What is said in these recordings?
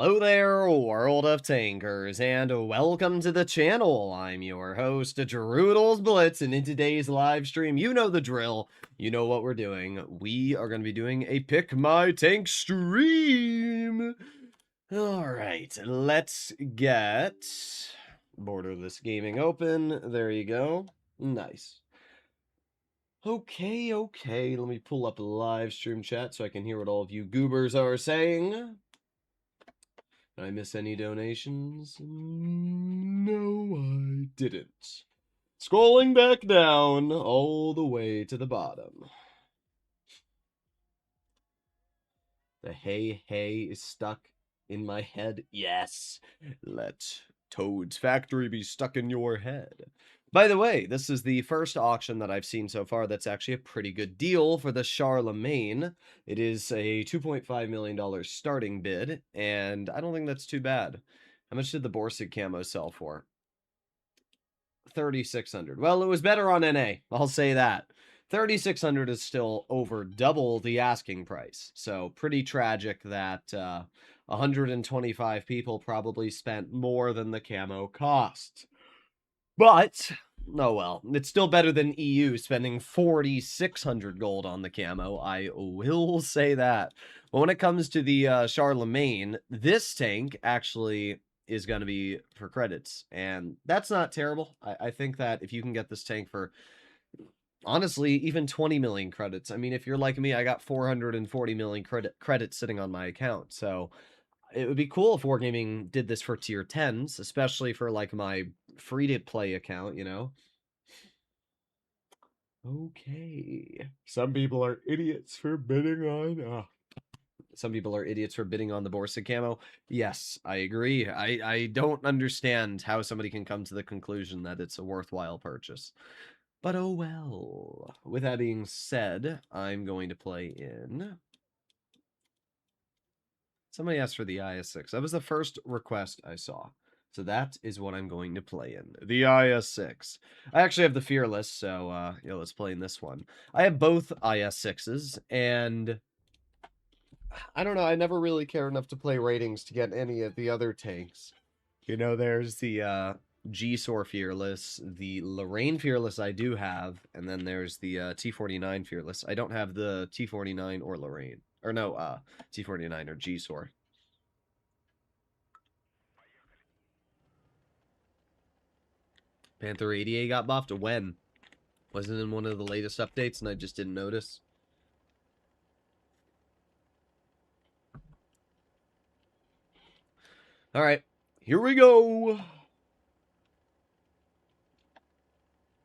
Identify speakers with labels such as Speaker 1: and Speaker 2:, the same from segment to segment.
Speaker 1: Hello there, world of tankers, and welcome to the channel. I'm your host, Droodles Blitz, and in today's live stream, you know the drill. You know what we're doing. We are going to be doing a Pick My Tank stream. Alright, let's get Borderless Gaming open. There you go. Nice. Okay, let me pull up a live stream chat so I can hear what all of you goobers are saying. Did I miss any donations? No, I didn't. Scrolling back down all the way to the bottom. The hey is stuck in my head. Yes, let Toad's Factory be stuck in your head. By the way, this is the first auction that I've seen so far that's actually a pretty good deal for the Charlemagne. It is a $2.5 million starting bid, and I don't think that's too bad. How much did the Borsig camo sell for? 3,600. Well, it was better on NA, I'll say that. 3,600 is still over double the asking price, so pretty tragic that 125 people probably spent more than the camo cost. But, oh well, it's still better than EU spending 4,600 gold on the camo, I will say that. But when it comes to the Charlemagne, this tank actually is going to be for credits, and that's not terrible. I think that if you can get this tank for, honestly, even 20 million credits, I mean, if you're like me, I got 440 million credits sitting on my account, so it would be cool if Wargaming did this for tier 10s, especially for, like, my free-to-play account, you know? Okay. Some people are idiots for bidding on... Some people are idiots for bidding on the Borsig camo. Yes, I agree. I don't understand how somebody can come to the conclusion that it's a worthwhile purchase. But oh well. With that being said, I'm going to play in... Somebody asked for the IS-6. That was the first request I saw. So that is what I'm going to play in. The IS-6. I actually have the Fearless, so yeah, let's play in this one. I have both IS-6s, and I don't know, I never really care enough to play ratings to get any of the other tanks. You know, there's the G-Sor Fearless, the Lorraine Fearless I do have, and then there's the T-49 Fearless. I don't have the T-49 or Lorraine. Or no, T-49 or G-Sor. Panther 88 got buffed? When? Wasn't in one of the latest updates and I just didn't notice? Alright, here we go!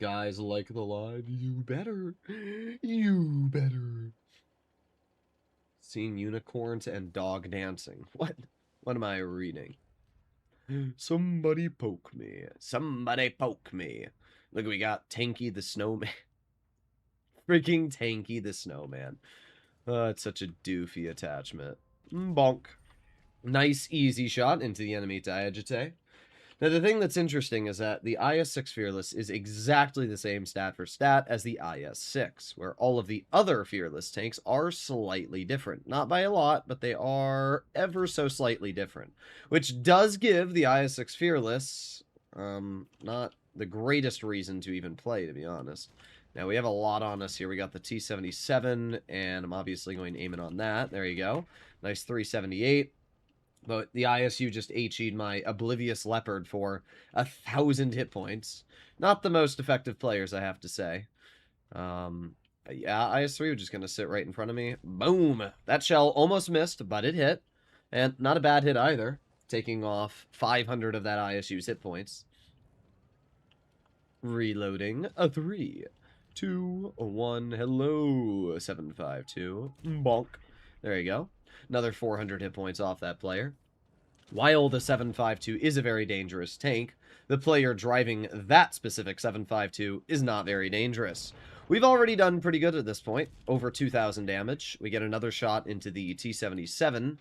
Speaker 1: Guys like the live, you better. You better. Seeing unicorns and dog dancing. What? What am I reading? Somebody poke me. Somebody poke me. Look, we got Tanky the Snowman. Freaking Tanky the Snowman. It's such a doofy attachment. Bonk. Nice, easy shot into the enemy Diagite. Now, the thing that's interesting is that the IS-6 Fearless is exactly the same stat for stat as the IS-6, where all of the other Fearless tanks are slightly different. Not by a lot, but they are ever so slightly different, which does give the IS-6 Fearless not the greatest reason to even play, to be honest. Now, we have a lot on us here. We got the T-77, and I'm obviously going to aim it on that. There you go. Nice 378. But the ISU just HE'd my Oblivious Leopard for 1,000 hit points. Not the most effective players, I have to say. Yeah, IS-3 was just going to sit right in front of me. Boom! That shell almost missed, but it hit. And not a bad hit either. Taking off 500 of that ISU's hit points. Reloading. A 3, 2, 1. Hello, 752. Bonk. There you go. Another 400 hit points off that player. While the 752 is a very dangerous tank, the player driving that specific 752 is not very dangerous. We've already done pretty good at this point. Over 2,000 damage. We get another shot into the T-77,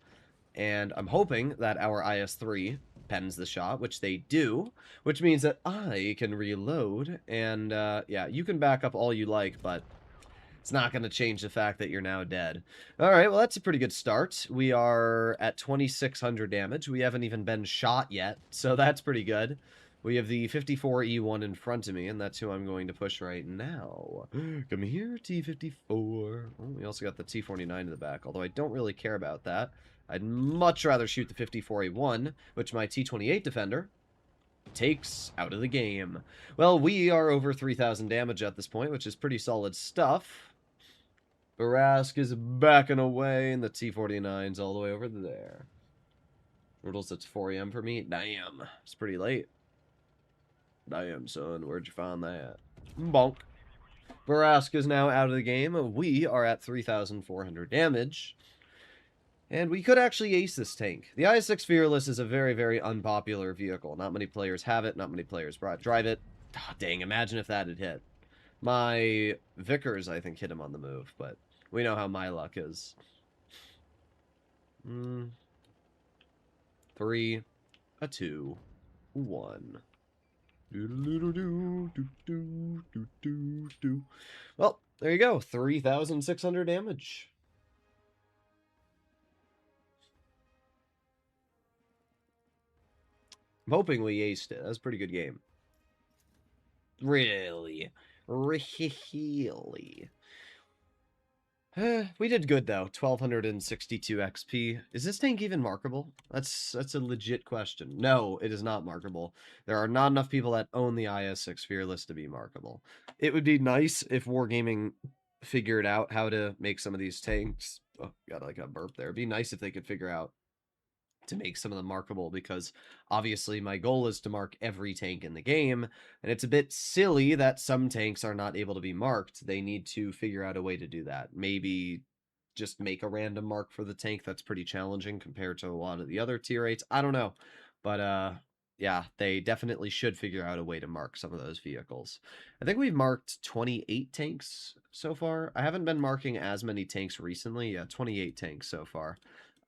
Speaker 1: and I'm hoping that our IS-3 pens the shot, which they do, which means that I can reload, and yeah, you can back up all you like, but It's not going to change the fact that you're now dead. All right, well, that's a pretty good start. We are at 2,600 damage. We haven't even been shot yet, so that's pretty good. We have the 54E1 in front of me, and that's who I'm going to push right now. Come here, T-54. Oh, we also got the T-49 in the back, although I don't really care about that. I'd much rather shoot the 54E1, which my T-28 defender takes out of the game. Well, we are over 3,000 damage at this point, which is pretty solid stuff. Barask is backing away, and the T-49's all the way over there. Droodles, it's 4 a.m. for me? Damn, it's pretty late. Damn, son, where'd you find that? Bonk. Barask is now out of the game. We are at 3,400 damage. And we could actually ace this tank. The IS-6 Fearless is a very, very unpopular vehicle. Not many players have it. Not many players drive it. Oh, dang, imagine if that had hit. My Vickers, I think, hit him on the move, but we know how my luck is. 3, a 2, 1. Well, there you go. 3,600 damage. I'm hoping we aced it. That was a pretty good game. Really? Really? We did good, though. 1,262 XP. Is this tank even markable? That's a legit question. No, it is not markable. There are not enough people that own the IS-6 Fearless to be markable. It would be nice if Wargaming figured out how to make some of these tanks. Oh, got like a burp there. It'd be nice if they could figure out to make some of them markable, because obviously my goal is to mark every tank in the game, and it's a bit silly that some tanks are not able to be marked. They need to figure out a way to do that. Maybe just make a random mark for the tank. That's pretty challenging compared to a lot of the other tier 8s. I don't know. But yeah, they definitely should figure out a way to mark some of those vehicles. I think we've marked 28 tanks so far. I haven't been marking as many tanks recently. Yeah, 28 tanks so far.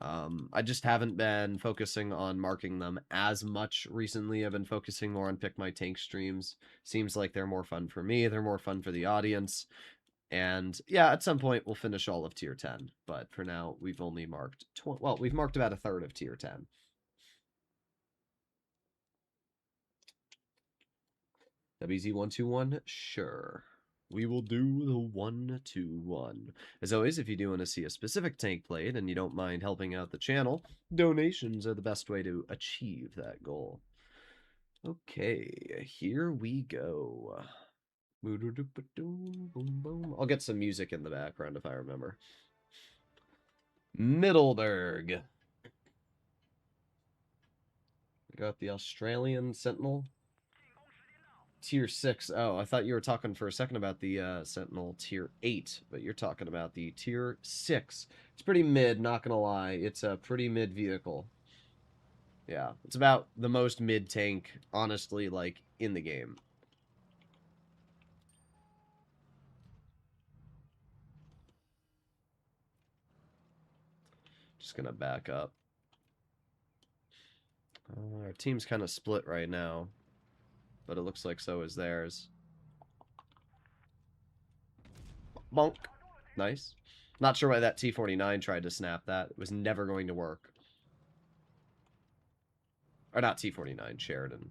Speaker 1: I just haven't been focusing on marking them as much recently. I've been focusing more on Pick My Tank streams. Seems like they're more fun for me. They're more fun for the audience. And yeah, at some point we'll finish all of tier 10. But for now, we've only marked, well, we've marked about a third of tier 10. WZ121? Sure. We will do the 1-2-1. As always, if you do want to see a specific tank played and you don't mind helping out the channel, donations are the best way to achieve that goal. Okay, here we go. I'll get some music in the background if I remember. Middleburg. We got the Australian Sentinel. Tier 6. Oh, I thought you were talking for a second about the Sentinel Tier 8, but you're talking about the Tier 6. It's pretty mid, not gonna lie. It's a pretty mid vehicle. Yeah, it's about the most mid tank, honestly, like, in the game. Just gonna back up. Our team's kind of split right now, but it looks like so is theirs. Bonk. Nice. Not sure why that T-49 tried to snap that. It was never going to work. Or not T-49, Sheridan.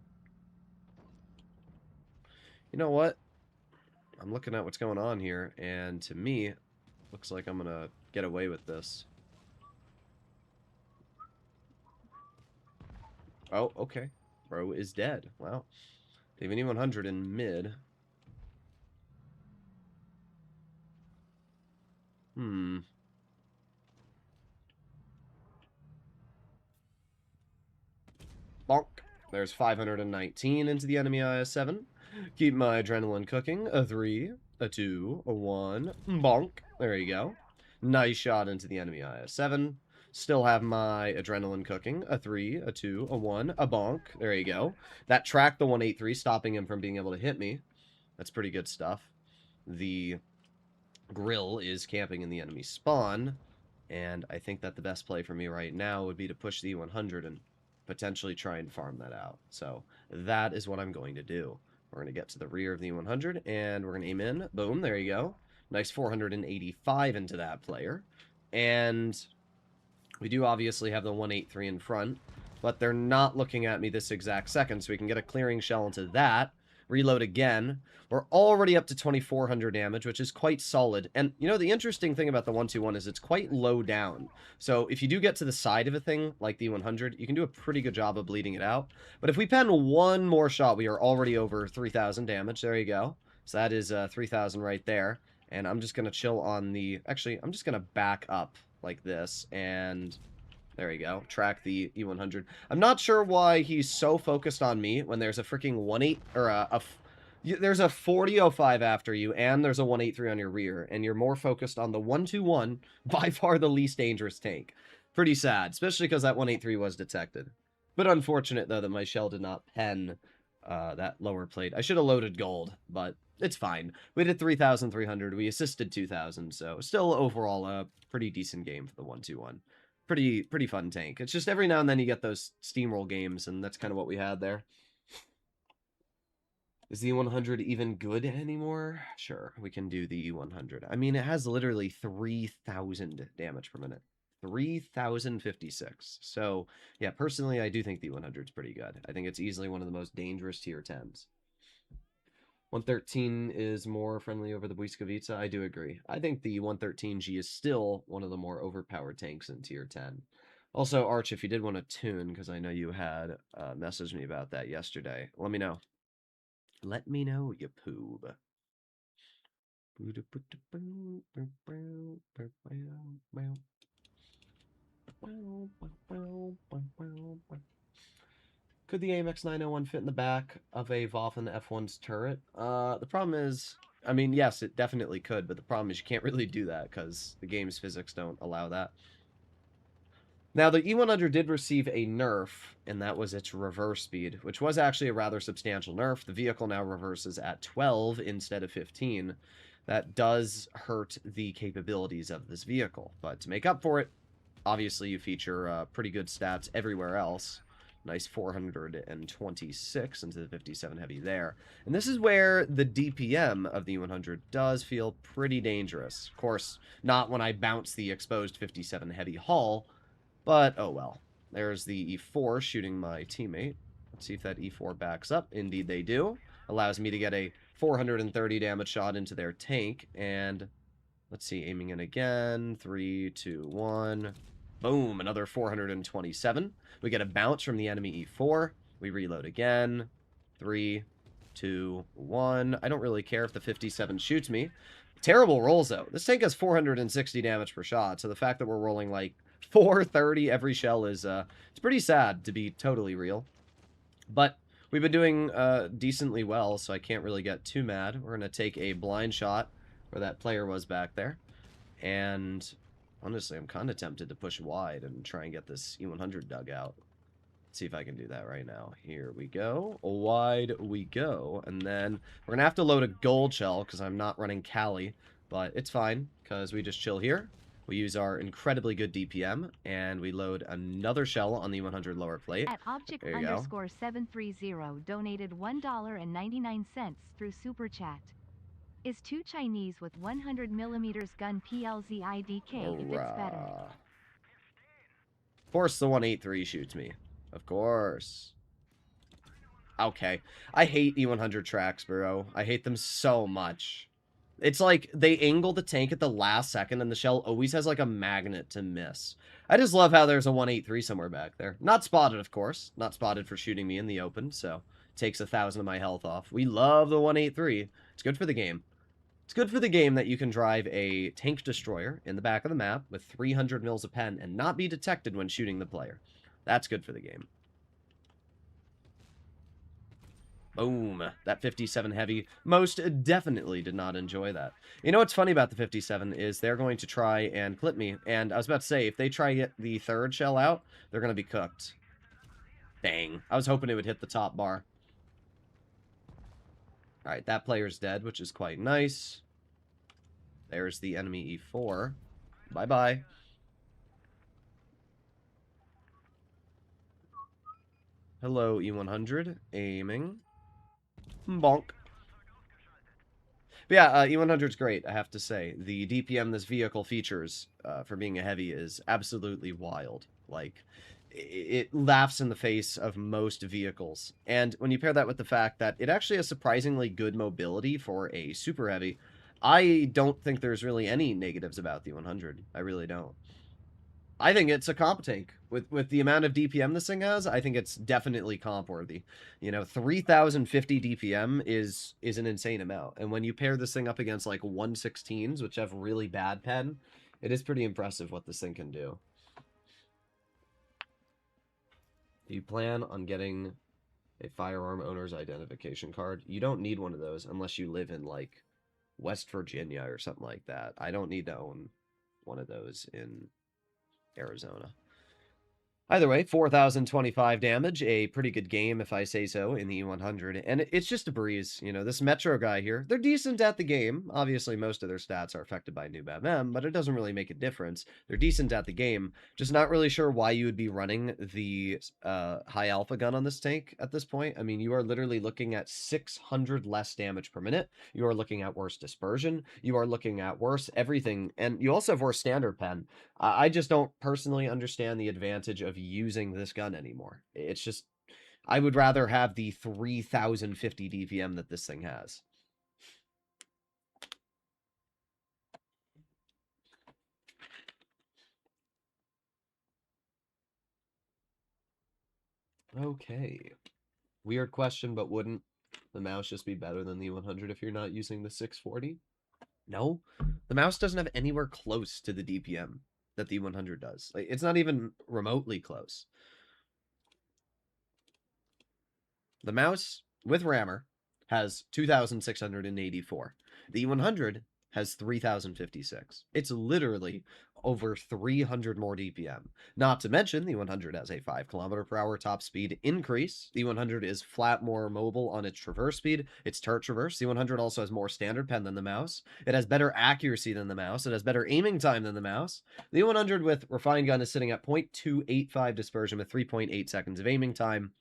Speaker 1: You know what? I'm looking at what's going on here, and to me, looks like I'm gonna get away with this. Oh, okay. Bro is dead. Wow. They have an E100 in mid. Bonk. There's 519 into the enemy IS-7. Keep my adrenaline cooking. A 3, a 2, a 1. Bonk. There you go. Nice shot into the enemy IS-7. Still have my adrenaline cooking. A 3, a 2, a 1, a bonk. There you go. That tracked the 183, stopping him from being able to hit me. That's pretty good stuff. The grill is camping in the enemy spawn, and I think that the best play for me right now would be to push the E100 and potentially try and farm that out. So that is what I'm going to do. We're going to get to the rear of the E100, and we're going to aim in. Boom, there you go. Nice 485 into that player. And we do obviously have the 183 in front, but they're not looking at me this exact second, so we can get a clearing shell into that. Reload again. We're already up to 2,400 damage, which is quite solid. And, you know, the interesting thing about the 121 is it's quite low down. So if you do get to the side of a thing, like the 100, you can do a pretty good job of bleeding it out. But if we pen one more shot, we are already over 3,000 damage. There you go. So that is 3,000 right there. And I'm just going to chill on the... Actually, I'm just going to back up like this, and there you go. Track the E100. I'm not sure why he's so focused on me when there's a freaking 18 or there's a 4005 after you, and there's a 183 on your rear, and you're more focused on the 121, by far the least dangerous tank. Pretty sad, especially because that 183 was detected. But unfortunate, though, that my shell did not pen that lower plate. I should have loaded gold, but it's fine. We did 3,300. We assisted 2,000, so still overall a pretty decent game for the 121. Pretty fun tank. It's just every now and then you get those steamroll games, and that's kind of what we had there. Is the E100 even good anymore? Sure, we can do the E100. I mean, it has literally 3,000 damage per minute. 3,056. So, yeah, personally, I do think the 100 is pretty good. I think it's easily one of the most dangerous tier 10s. 113 is more friendly over the Błyskawica. I do agree. I think the 113G is still one of the more overpowered tanks in tier 10. Also, Arch, if you did want to tune, because I know you had messaged me about that yesterday, let me know. Let me know, you poob. Could the AMX 901 fit in the back of a Waffen F1's turret? The problem is, I mean, yes, it definitely could, but the problem is you can't really do that because the game's physics don't allow that. Now, the E100 did receive a nerf, and that was its reverse speed, which was actually a rather substantial nerf. The vehicle now reverses at 12 instead of 15. That does hurt the capabilities of this vehicle, but to make up for it, obviously you feature pretty good stats everywhere else. Nice 426 into the 57 heavy there. And this is where the DPM of the E100 does feel pretty dangerous. Of course, not when I bounce the exposed 57 heavy hull, but oh well. There's the E4 shooting my teammate. Let's see if that E4 backs up. Indeed they do. Allows me to get a 430 damage shot into their tank. And let's see, aiming in again. 3, 2, 1. Boom, another 427. We get a bounce from the enemy E4. We reload again. 3, 2, 1. I don't really care if the 57 shoots me. Terrible rolls, though. This tank has 460 damage per shot, so the fact that we're rolling, like, 430 every shell is, it's pretty sad, to be totally real. But we've been doing decently well, so I can't really get too mad. We're going to take a blind shot where that player was back there. And honestly, I'm kind of tempted to push wide and try and get this E100 dug out. Let's see if I can do that right now. Here we go. Wide we go. And then we're going to have to load a gold shell because I'm not running Cali. But it's fine because we just chill here. We use our incredibly good DPM, and we load another shell on the 100 lower plate.
Speaker 2: At object_730 donated $1.99 through Super Chat. Is 2 Chinese with 100mm gun PLZIDK if it's better?
Speaker 1: Of course the 183 shoots me. Of course. Okay. I hate E100 tracks, bro. I hate them so much. It's like they angle the tank at the last second and the shell always has like a magnet to miss. I just love how there's a 183 somewhere back there. Not spotted, of course. Not spotted for shooting me in the open, so takes 1,000 of my health off. We love the 183. It's good for the game. It's good for the game that you can drive a tank destroyer in the back of the map with 300 mils of pen and not be detected when shooting the player. That's good for the game. Boom. That 57 heavy most definitely did not enjoy that. You know what's funny about the 57 is they're going to try and clip me. And I was about to say, if they try to get the third shell out, they're going to be cooked. Dang. I was hoping it would hit the top bar. Alright, that player's dead, which is quite nice. There's the enemy E4. Bye-bye. Hello, E100. Aiming. Bonk. But yeah, E100's great, I have to say. The DPM this vehicle features for being a heavy is absolutely wild. Like, it laughs in the face of most vehicles. And when you pair that with the fact that it actually has surprisingly good mobility for a super heavy, I don't think there's really any negatives about the 100. I really don't. I think it's a comp tank. With the amount of DPM this thing has, I think it's definitely comp worthy. You know, 3050 DPM is an insane amount. And when you pair this thing up against like 116s, which have really bad pen, it is pretty impressive what this thing can do. Do you plan on getting a firearm owner's identification card? You don't need one of those unless you live in like West Virginia or something like that. I don't need to own one of those in Arizona. Either way, 4,025 damage, a pretty good game if I say so in the E100, and it's just a breeze. You know, this Metro guy here, they're decent at the game. Obviously, most of their stats are affected by Noob MM, but it doesn't really make a difference. They're decent at the game, just not really sure why you would be running the high alpha gun on this tank at this point. I mean, you are literally looking at 600 less damage per minute. You are looking at worse dispersion. You are looking at worse everything, and you also have worse standard pen. I just don't personally understand the advantage of using this gun anymore. It's just, I would rather have the 3050 DPM that this thing has. Okay. Weird question, but wouldn't the mouse just be better than the 100 if you're not using the 640? No. The mouse doesn't have anywhere close to the DPM that the 100 does. Like, it's not even remotely close. The mouse with rammer has 2,684. The E100 has 3,056. It's literally over 300 more DPM. Not to mention, the 100 has a 5 kilometer per hour top speed increase. The 100 is flat more mobile on its traverse speed. Its turret traverse. The 100 also has more standard pen than the mouse. It has better accuracy than the mouse. It has better aiming time than the mouse. The 100 with refined gun is sitting at 0.285 dispersion with 3.8 seconds of aiming time.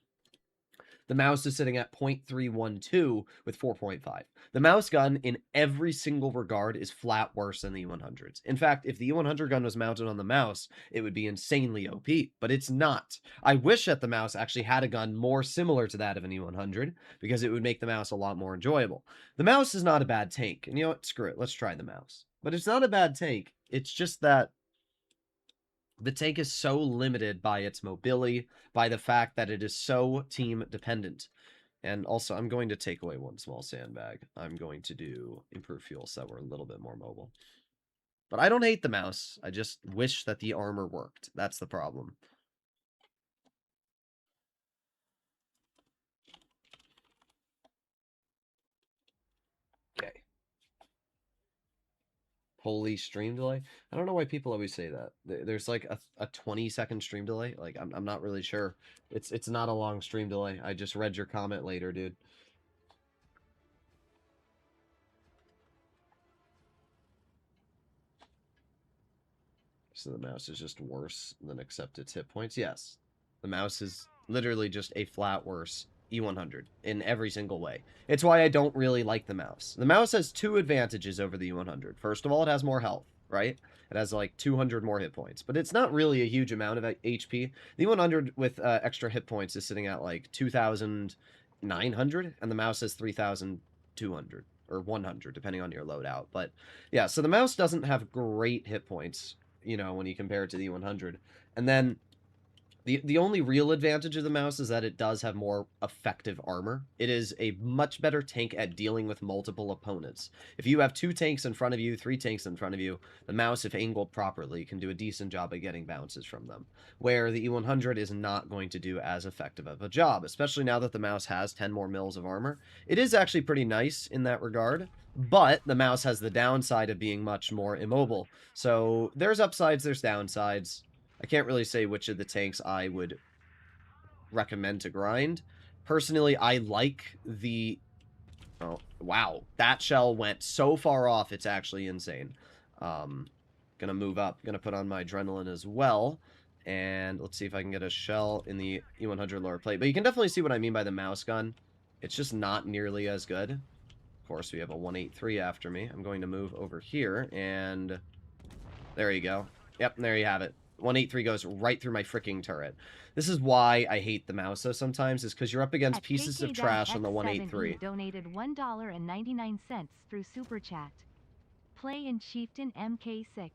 Speaker 1: The mouse is sitting at 0.312 with 4.5. The mouse gun, in every single regard, is flat worse than the E100's. In fact, if the E100 gun was mounted on the mouse, it would be insanely OP, but it's not. I wish that the mouse actually had a gun more similar to that of an E100, because it would make the mouse a lot more enjoyable. The mouse is not a bad tank, and you know what? Screw it. Let's try the mouse. But it's not a bad tank. It's just that the tank is so limited by its mobility, by the fact that it is so team dependent. And also, I'm going to take away one small sandbag. I'm going to do improved fuel so that we're a little bit more mobile. But I don't hate the mouse. I just wish that the armor worked. That's the problem. Okay. Holy stream delay. I don't know why people always say that. There's like a 20-second stream delay. Like, I'm not really sure. It's not a long stream delay. I just read your comment later, dude. So the mouse is just worse than accept its hit points? Yes. The mouse is literally just a flat worse E100 in every single way. It's why I don't really like the mouse. The mouse has two advantages over the E100. First of all, it has more health, right? It has like 200 more hit points, but it's not really a huge amount of HP. The 100 with extra hit points is sitting at like 2,900, and the mouse has 3,200 or 100, depending on your loadout. But yeah, so the mouse doesn't have great hit points, you know, when you compare it to the 100. And then the only real advantage of the mouse is that it does have more effective armor. It is a much better tank at dealing with multiple opponents. If you have 2 tanks in front of you, 3 tanks in front of you, the mouse, if angled properly, can do a decent job at getting bounces from them. Where the E100 is not going to do as effective of a job, especially now that the mouse has 10 more mils of armor. It is actually pretty nice in that regard, but the mouse has the downside of being much more immobile. So there's upsides, there's downsides. I can't really say which of the tanks I would recommend to grind. Personally, I like the... Oh, wow. That shell went so far off, it's actually insane. Gonna move up. Gonna put on my adrenaline as well. And let's see if I can get a shell in the E100 lower plate. But you can definitely see what I mean by the mouse gun. It's just not nearly as good. Of course, we have a 183 after me. I'm going to move over here, and there you go. Yep, there you have it. 183 goes right through my freaking turret. This is why I hate the mouse, though, sometimes, is because you're up against
Speaker 2: At
Speaker 1: pieces of trash on the
Speaker 2: KK-X7E
Speaker 1: 183.
Speaker 2: donated $1.99 through Super Chat. Play in Chieftain Mk6.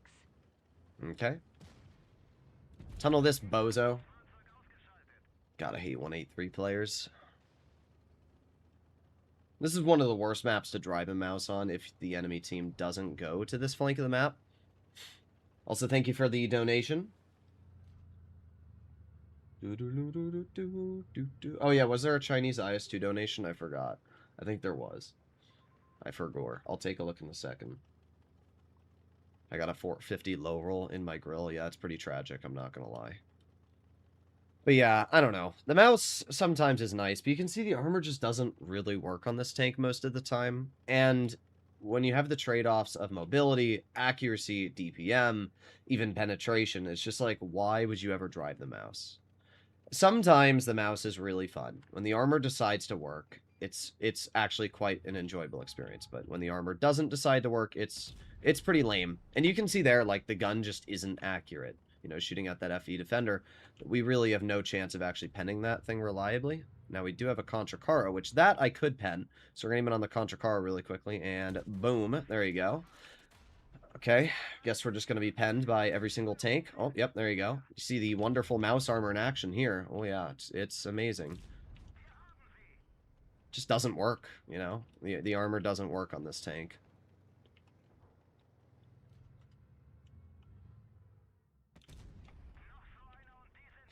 Speaker 1: Okay. Tunnel this bozo. Gotta hate 183 players. This is one of the worst maps to drive a mouse on if the enemy team doesn't go to this flank of the map. Also, thank you for the donation. Oh yeah, was there a Chinese IS2 donation? I forgot. I think there was. I forgot. I'll take a look in a second. I got a 450 low roll in my grill. Yeah, it's pretty tragic, I'm not gonna lie. But yeah, I don't know. The mouse sometimes is nice, but you can see the armor just doesn't really work on this tank most of the time. And when you have the trade-offs of mobility, accuracy, DPM, even penetration, it's just like, why would you ever drive the mouse? Sometimes the mouse is really fun. When the armor decides to work, it's actually quite an enjoyable experience. But when the armor doesn't decide to work, it's pretty lame. And you can see there, like, the gun just isn't accurate. You know, shooting at that FE defender, we really have no chance of actually penning that thing reliably. Now, we do have a Contra Cara, which that I could pen. So we're going to aim it on the Contra Cara really quickly, and boom, there you go. Okay, guess we're just going to be penned by every single tank. Oh, yep, there you go. You see the wonderful mouse armor in action here. Oh, yeah, it's amazing. Just doesn't work, you know? The armor doesn't work on this tank.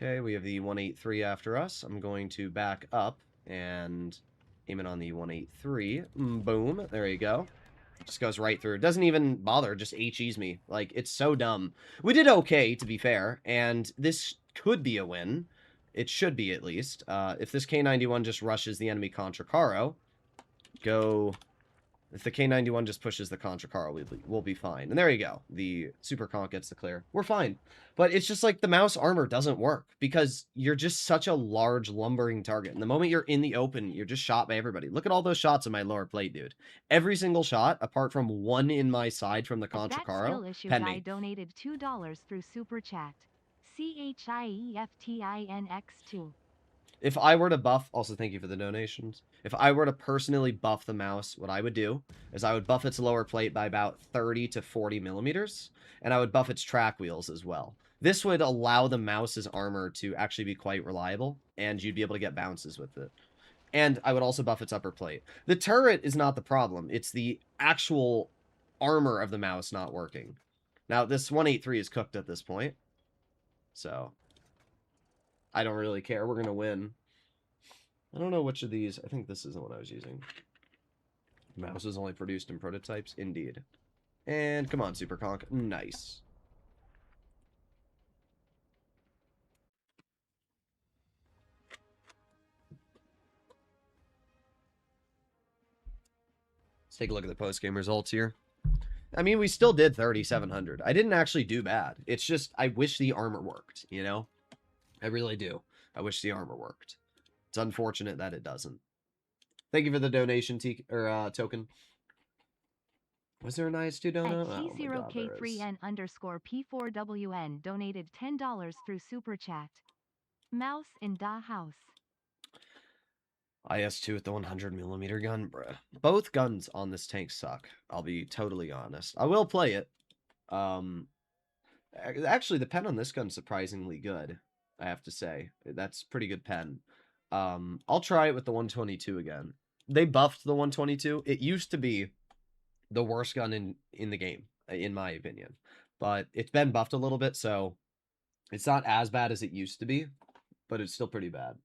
Speaker 1: Okay, we have the 183 after us. I'm going to back up and aim it on the 183. Boom, there you go. Just goes right through. Doesn't even bother, just HEs me. Like, it's so dumb. We did okay, to be fair, and this could be a win. It should be, at least. If this K91 just rushes the enemy Contra Caro, go... If the K91 just pushes the Contra Caro, we'll be fine. And there you go. The Super Conk gets the clear. We're fine. But it's just like the mouse armor doesn't work because you're just such a large lumbering target. And the moment you're in the open, you're just shot by everybody. Look at all those shots in my lower plate, dude. Every single shot, apart from one in my side from the Contra Caro, pen me.
Speaker 2: Donated $2 through Super Chat. CHIEFTINX2.
Speaker 1: If I were to buff, also thank you for the donations. If I were to personally buff the mouse, what I would do is I would buff its lower plate by about 30 to 40 millimeters, and I would buff its track wheels as well. This would allow the mouse's armor to actually be quite reliable, and you'd be able to get bounces with it. And I would also buff its upper plate. The turret is not the problem. It's the actual armor of the mouse not working. Now, this 183 is cooked at this point, so I don't really care. We're going to win. I don't know which of these. I think this isn't what I was using. Mouse is only produced in prototypes. Indeed. And come on, Super Conk. Nice. Let's take a look at the post-game results here. I mean, we still did 3,700. I didn't actually do bad. It's just, I wish the armor worked, you know? I really do. I wish the armor worked. It's unfortunate that it doesn't. Thank you for the donation, token. Was there an IS2 donut?
Speaker 2: At T0K3N_P4WN donated $10 through Super Chat. Mouse in da house.
Speaker 1: IS2 with the 100mm gun, bruh. Both guns on this tank suck. I'll be totally honest. I will play it. Actually, the pen on this gun's surprisingly good, I have to say. That's pretty good pen. I'll try it with the 122 again. They buffed the 122. It used to be the worst gun in the game, in my opinion. But it's been buffed a little bit, so it's not as bad as it used to be, but it's still pretty bad.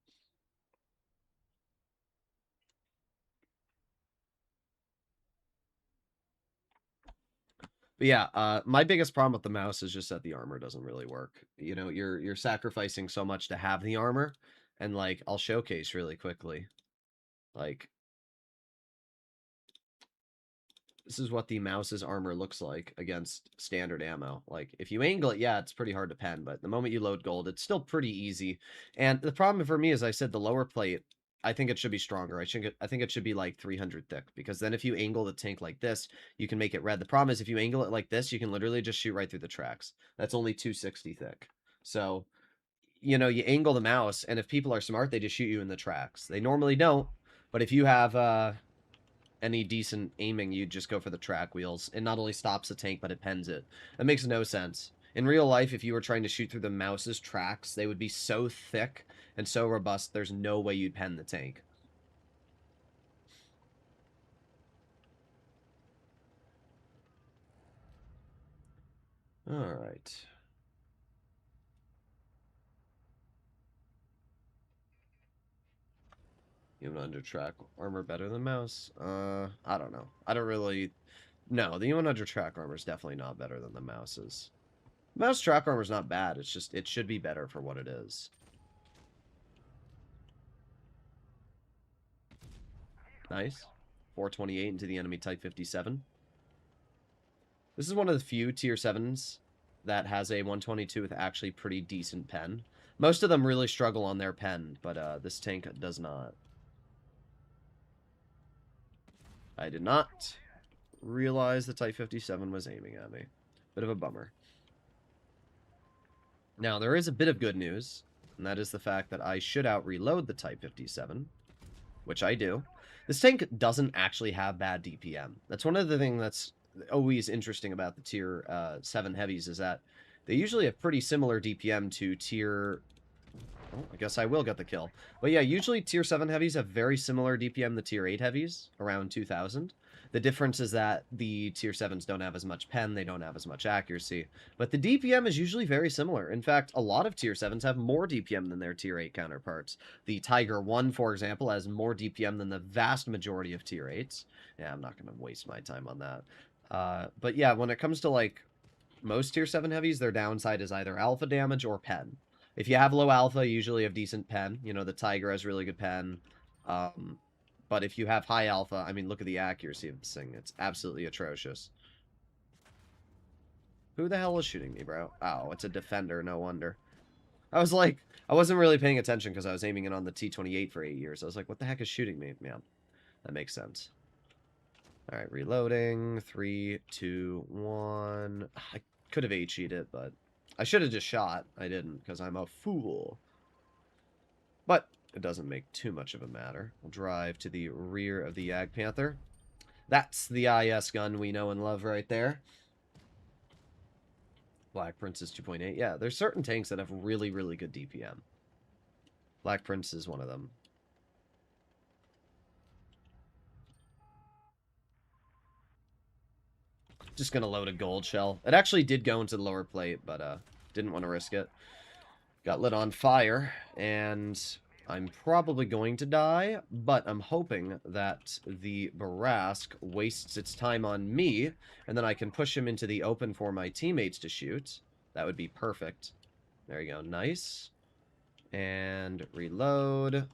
Speaker 1: But yeah, my biggest problem with the mouse is just that the armor doesn't really work. You know, you're sacrificing so much to have the armor, and like I'll showcase really quickly. Like this is what the mouse's armor looks like against standard ammo. Like if you angle it, yeah, it's pretty hard to pen, but the moment you load gold, it's still pretty easy. And the problem for me is I said the lower plate I think it should be stronger. I think it should be like 300 thick, because then if you angle the tank like this, you can make it red. The problem is if you angle it like this, you can literally just shoot right through the tracks. That's only 260 thick. So, you know, you angle the mouse, and if people are smart, they just shoot you in the tracks. They normally don't, but if you have any decent aiming, you just go for the track wheels. It not only stops the tank, but it pens it. That makes no sense. In real life, if you were trying to shoot through the mouse's tracks, they would be so thick and so robust, there's no way you'd pen the tank. Alright. Even under track armor better than mouse? I don't know. I don't really... No, the even under track armor is definitely not better than the mouse's. Mouse track armor is not bad. It's just, it should be better for what it is. Nice. 428 into the enemy Type 57. This is one of the few tier 7s that has a 122 with actually pretty decent pen. Most of them really struggle on their pen, but this tank does not. I did not realize the Type 57 was aiming at me. Bit of a bummer. Now, there is a bit of good news, and that is the fact that I should out-reload the Type 57, which I do. This tank doesn't actually have bad DPM. That's one of the things that's always interesting about the tier 7 heavies, is that they usually have pretty similar DPM to tier... Oh, I guess I will get the kill. But yeah, usually tier 7 heavies have very similar DPM to tier 8 heavies, around 2000. The difference is that the tier 7s don't have as much pen, they don't have as much accuracy. But the DPM is usually very similar. In fact, a lot of tier 7s have more DPM than their tier 8 counterparts. The Tiger 1, for example, has more DPM than the vast majority of tier 8s. Yeah, I'm not going to waste my time on that. But yeah, when it comes to, like, most tier 7 heavies, their downside is either alpha damage or pen. If you have low alpha, you usually have decent pen. You know, the Tiger has really good pen. But if you have high alpha, I mean, look at the accuracy of this thing. It's absolutely atrocious. Who the hell is shooting me, bro? Oh, it's a defender, no wonder. I was like, I wasn't really paying attention because I was aiming in on the T-28 for 8 years. I was like, what the heck is shooting me? Yeah, that makes sense. All right, reloading. 3, 2, 1. I could have HE'd it, but I should have just shot. I didn't, because I'm a fool. But it doesn't make too much of a matter. We'll drive to the rear of the Yag Panther. That's the IS gun we know and love right there. Black Prince is 2.8. Yeah, there's certain tanks that have really, really good DPM. Black Prince is one of them. Just gonna load a gold shell. It actually did go into the lower plate, but didn't want to risk it. Got lit on fire, and I'm probably going to die, but I'm hoping that the Barask wastes its time on me, and then I can push him into the open for my teammates to shoot. That would be perfect. There you go. Nice. And reload.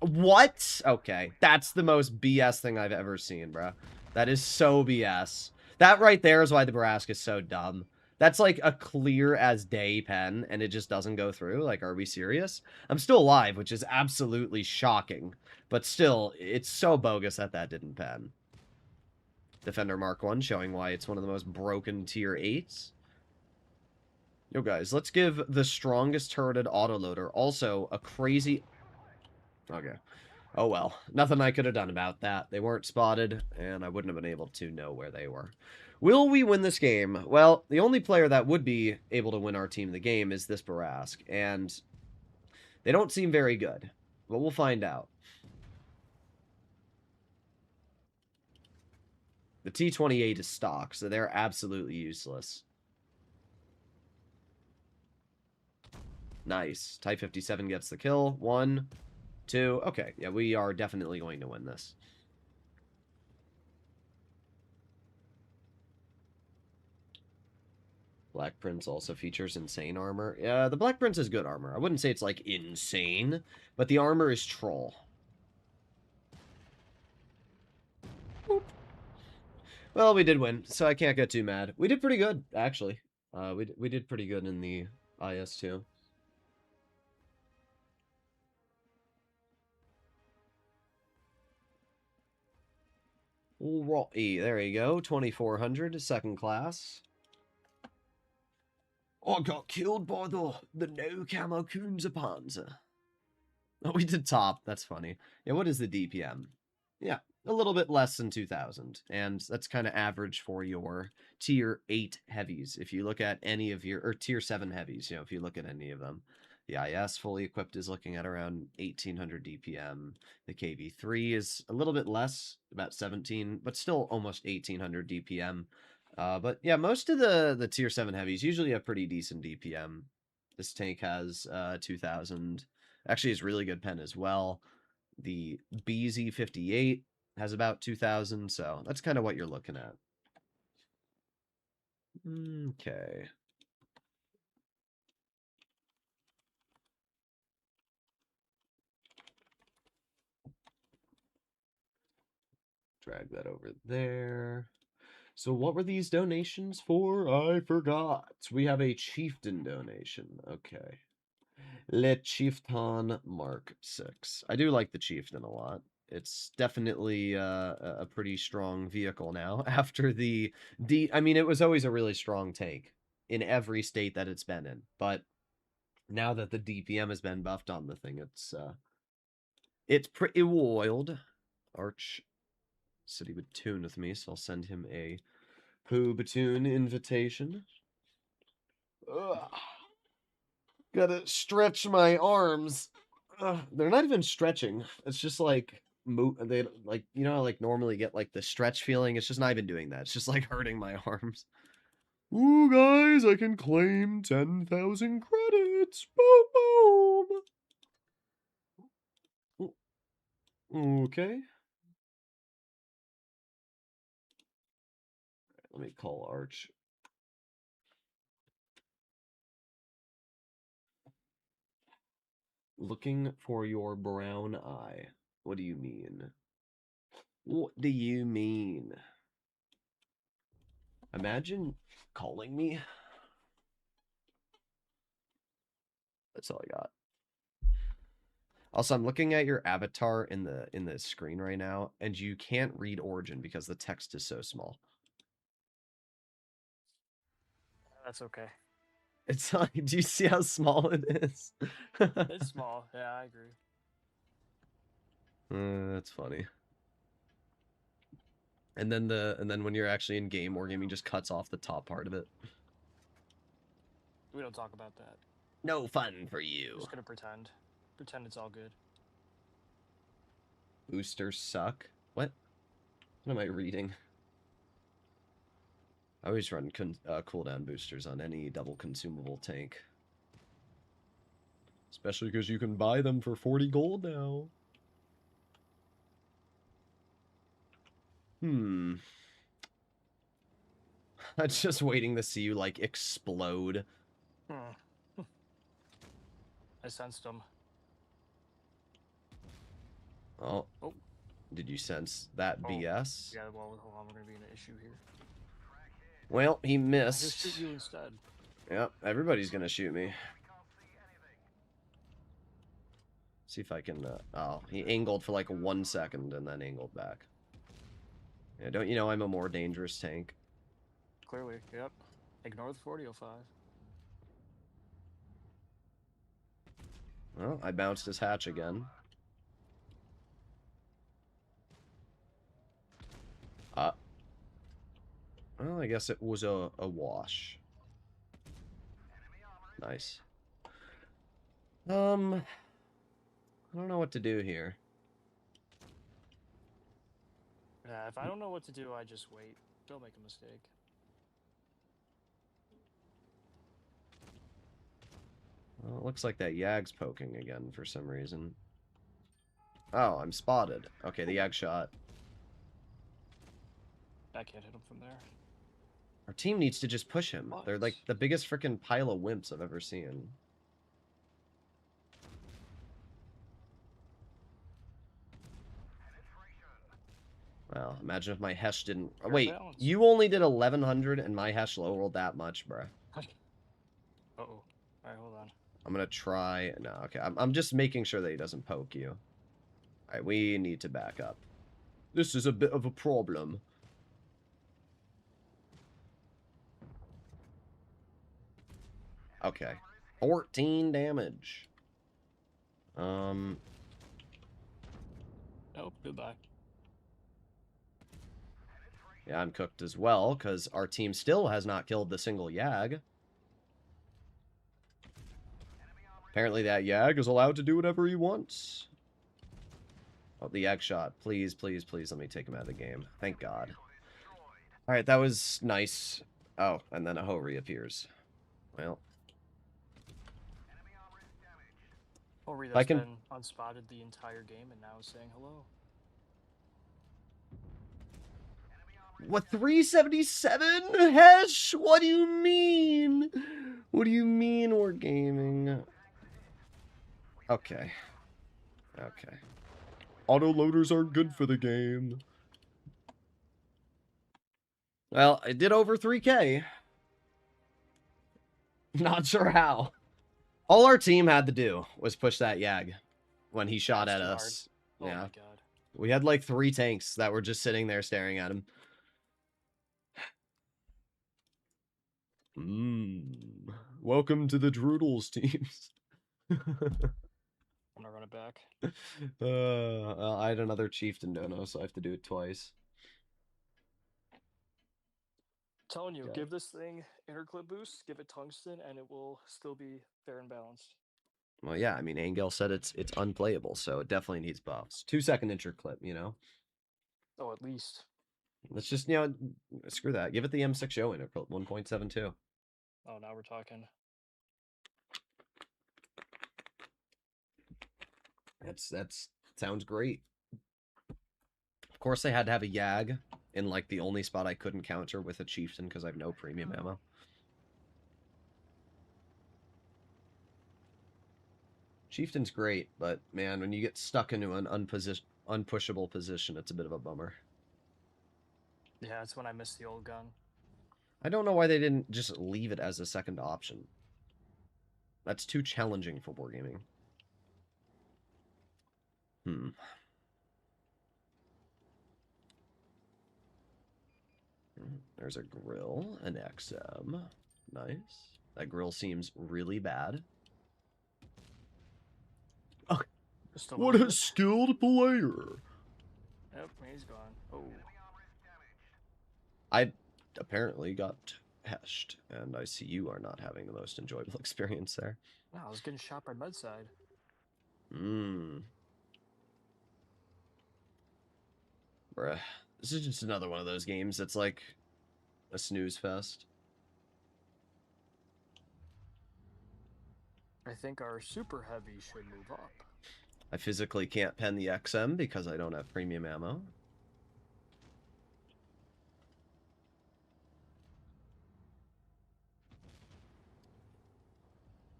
Speaker 1: What? Okay. That's the most BS thing I've ever seen, bro. That is so BS. That right there is why the Barask is so dumb. That's like a clear as day pen, and it just doesn't go through. Like, are we serious? I'm still alive, which is absolutely shocking. But still, it's so bogus that that didn't pen. Defender Mark 1, showing why it's one of the most broken tier 8s. Yo, guys, let's give the strongest turreted autoloader also a crazy... Okay. Oh well, nothing I could have done about that. They weren't spotted, and I wouldn't have been able to know where they were. Will we win this game? Well, the only player that would be able to win our team the game is this Barask, and they don't seem very good, but we'll find out. The T-28 is stock, so they're absolutely useless. Nice. Type 57 gets the kill. 1, 2. Okay, yeah, we are definitely going to win this. Black Prince also features insane armor. Yeah, the Black Prince is good armor. I wouldn't say it's, like, insane, but the armor is troll. Boop. Well, we did win, so I can't get too mad. We did pretty good, actually. We did pretty good in the IS2. Alrighty, there you go. 2400, second class. I got killed by the no camo Kunze-Panzer. Oh, we did top. That's funny. Yeah, what is the DPM? Yeah, a little bit less than 2000. And that's kind of average for your tier 8 heavies. If you look at any of your, or tier 7 heavies, if you look at any of them. The IS fully equipped is looking at around 1800 DPM. The KV3 is a little bit less, about 17, but still almost 1800 DPM. But yeah, most of the tier 7 heavies usually have pretty decent DPM. This tank has 2000. Actually, it's really good pen as well. The BZ58 has about 2000, so that's kind of what you're looking at. Okay. Drag that over there. So what were these donations for? I forgot. We have a Chieftain donation. Okay. Le Chieftain Mark 6. I do like the Chieftain a lot. It's definitely a pretty strong vehicle now after I mean, it was always a really strong tank in every state that it's been in, but now that the DPM has been buffed on the thing, it's pretty wild. Arch said he would tune with me, so I'll send him a Pooh-Batoon invitation. Ugh. Gotta stretch my arms. They're not even stretching. It's just like they like like normally get like the stretch feeling. It's just not even doing that. It's just like hurting my arms. Ooh, guys, I can claim 10,000 credits. Boom, boom. Okay. Let me call Arch. Looking for your brown eye. What do you mean? What do you mean? Imagine calling me. That's all I got. Also, I'm looking at your avatar in the screen right now, and you can't read Origin because the text is so small.
Speaker 3: That's okay.
Speaker 1: It's like, do you see how small it is?
Speaker 3: It's small. Yeah, I agree.
Speaker 1: That's funny. And then when you're actually in game, Wargaming just cuts off the top part of it.
Speaker 3: We don't talk about that.
Speaker 1: No fun for
Speaker 3: I'm
Speaker 1: you.
Speaker 3: just gonna pretend. Pretend it's all good.
Speaker 1: Boosters suck. What? What am I reading? I always run cooldown boosters on any double consumable tank. Especially because you can buy them for 40 gold now. I'm just waiting to see you, like, explode.
Speaker 3: I sensed him.
Speaker 1: Oh. Did you sense that BS?
Speaker 3: Yeah, well, hold on. We're going to be in an issue here.
Speaker 1: Well, he missed.
Speaker 3: I'll just shoot you instead.
Speaker 1: Yep, everybody's going to shoot me. See if I can, oh, he angled for like 1 second and then angled back. Yeah, don't you know I'm a more dangerous tank?
Speaker 3: Clearly, yep. Ignore the 4005.
Speaker 1: Well, I bounced his hatch again. Well, I guess it was a wash. Nice. I don't know what to do here.
Speaker 3: Yeah, if I don't know what to do, I just wait. Don't make a mistake.
Speaker 1: Well, it looks like that Yag's poking again for some reason. Oh, I'm spotted. Okay, the Yag shot.
Speaker 3: I can't hit him from there.
Speaker 1: Our team needs to just push him.
Speaker 3: What?
Speaker 1: They're like the biggest freaking pile of wimps I've ever seen. Well, imagine if my Hesh didn't... Oh, wait,
Speaker 3: balance.
Speaker 1: you only did 1100 and my Hesh low rolled that much, bruh.
Speaker 3: Uh-oh. Alright, hold on.
Speaker 1: I'm gonna try... No, okay. I'm just making sure that he doesn't poke you. Alright, we need to back up. This is a bit of a problem. Okay. 14 damage.
Speaker 3: Nope, goodbye.
Speaker 1: Yeah, I'm cooked as well, because our team still has not killed the single Yag. Apparently that Yag is allowed to do whatever he wants. Oh, the Yag shot. Please, please, please let me take him out of the game. Thank God. Alright, that was nice. Oh, and then a Ho reappears. Well.
Speaker 3: Ori
Speaker 1: I
Speaker 3: that's
Speaker 1: can...
Speaker 3: been unspotted the entire game and now is saying hello.
Speaker 1: What, 377? Hesh? What do you mean? What do you mean we're gaming? Okay. Okay. Autoloaders are good for the game. Well, it did over 3K. Not sure how. All our team had to do was push that Yag when he shot
Speaker 3: That's
Speaker 1: at
Speaker 3: too
Speaker 1: us.
Speaker 3: hard. Oh
Speaker 1: Yeah.
Speaker 3: my god.
Speaker 1: We had like 3 tanks that were just sitting there staring at him. Welcome to the Droodles teams.
Speaker 3: I'm gonna run it back.
Speaker 1: Well, I had another Chieftain dono, so I have to do it twice.
Speaker 3: Telling you,
Speaker 1: Okay.
Speaker 3: give this thing interclip boost, give it tungsten, and it will still be fair and balanced.
Speaker 1: Well, yeah, I mean, Angel said it's unplayable, so it definitely needs buffs. 2-second interclip, you know?
Speaker 3: Oh, at least.
Speaker 1: Let's just, screw that. Give it the M6 Yo interclip, 1.72.
Speaker 3: Oh, now we're talking.
Speaker 1: That's sounds great. Of course, they had to have a Yag in, like, the only spot I couldn't counter with a Chieftain because I have no premium ammo. Chieftain's great, but, man, when you get stuck into an unpushable position, it's a bit of a bummer.
Speaker 3: Yeah, that's when I missed the old gun.
Speaker 1: I don't know why they didn't just leave it as a second option. That's too challenging for wargaming. There's a grill, an XM. Nice. That grill seems really bad. Oh, what a skilled player!
Speaker 3: Yep, he's gone. Oh.
Speaker 1: I apparently got heshed, and I see you are not having the most enjoyable experience there.
Speaker 3: Wow, I was getting shot by Medside.
Speaker 1: Bruh. This is just another one of those games that's like a snooze fest.
Speaker 3: I think our super heavy should move up.
Speaker 1: I physically can't pen the XM because I don't have premium ammo.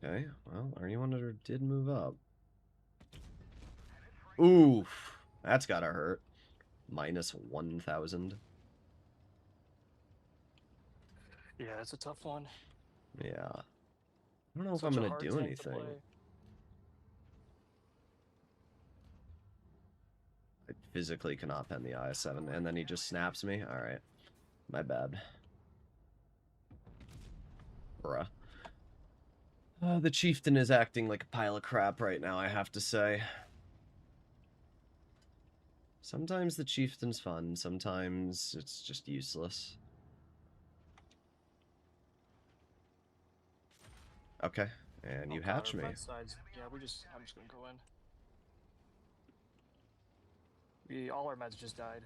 Speaker 1: Okay, well, Arnie Wonder did move up. Oof, that's gotta hurt. Minus 1,000.
Speaker 3: Yeah, that's a tough one.
Speaker 1: Yeah. I don't know if
Speaker 3: Such
Speaker 1: I'm
Speaker 3: a
Speaker 1: gonna
Speaker 3: hard
Speaker 1: do
Speaker 3: tank to
Speaker 1: anything.
Speaker 3: play.
Speaker 1: I physically cannot pen the IS-7, and then he just snaps me? Alright. My bad. Bruh. The Chieftain is acting like a pile of crap right now, I have to say. Sometimes the Chieftain's fun, sometimes it's just useless. Okay, and you hatch me.
Speaker 3: Yeah, I'm just gonna go in. All our meds just died.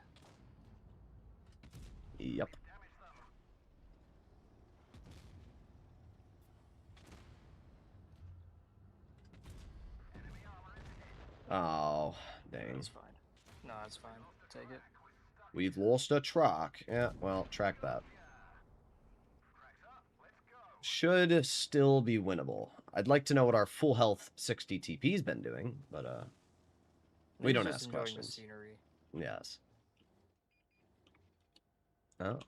Speaker 1: Yep. Oh, dang.
Speaker 3: That's fine. No, that's fine. Take it.
Speaker 1: We've lost a truck. Yeah, well, track that. Should still be winnable. I'd like to know what our full health 60 TP's been doing, but we don't ask questions.
Speaker 3: The scenery.
Speaker 1: Yes. Oh.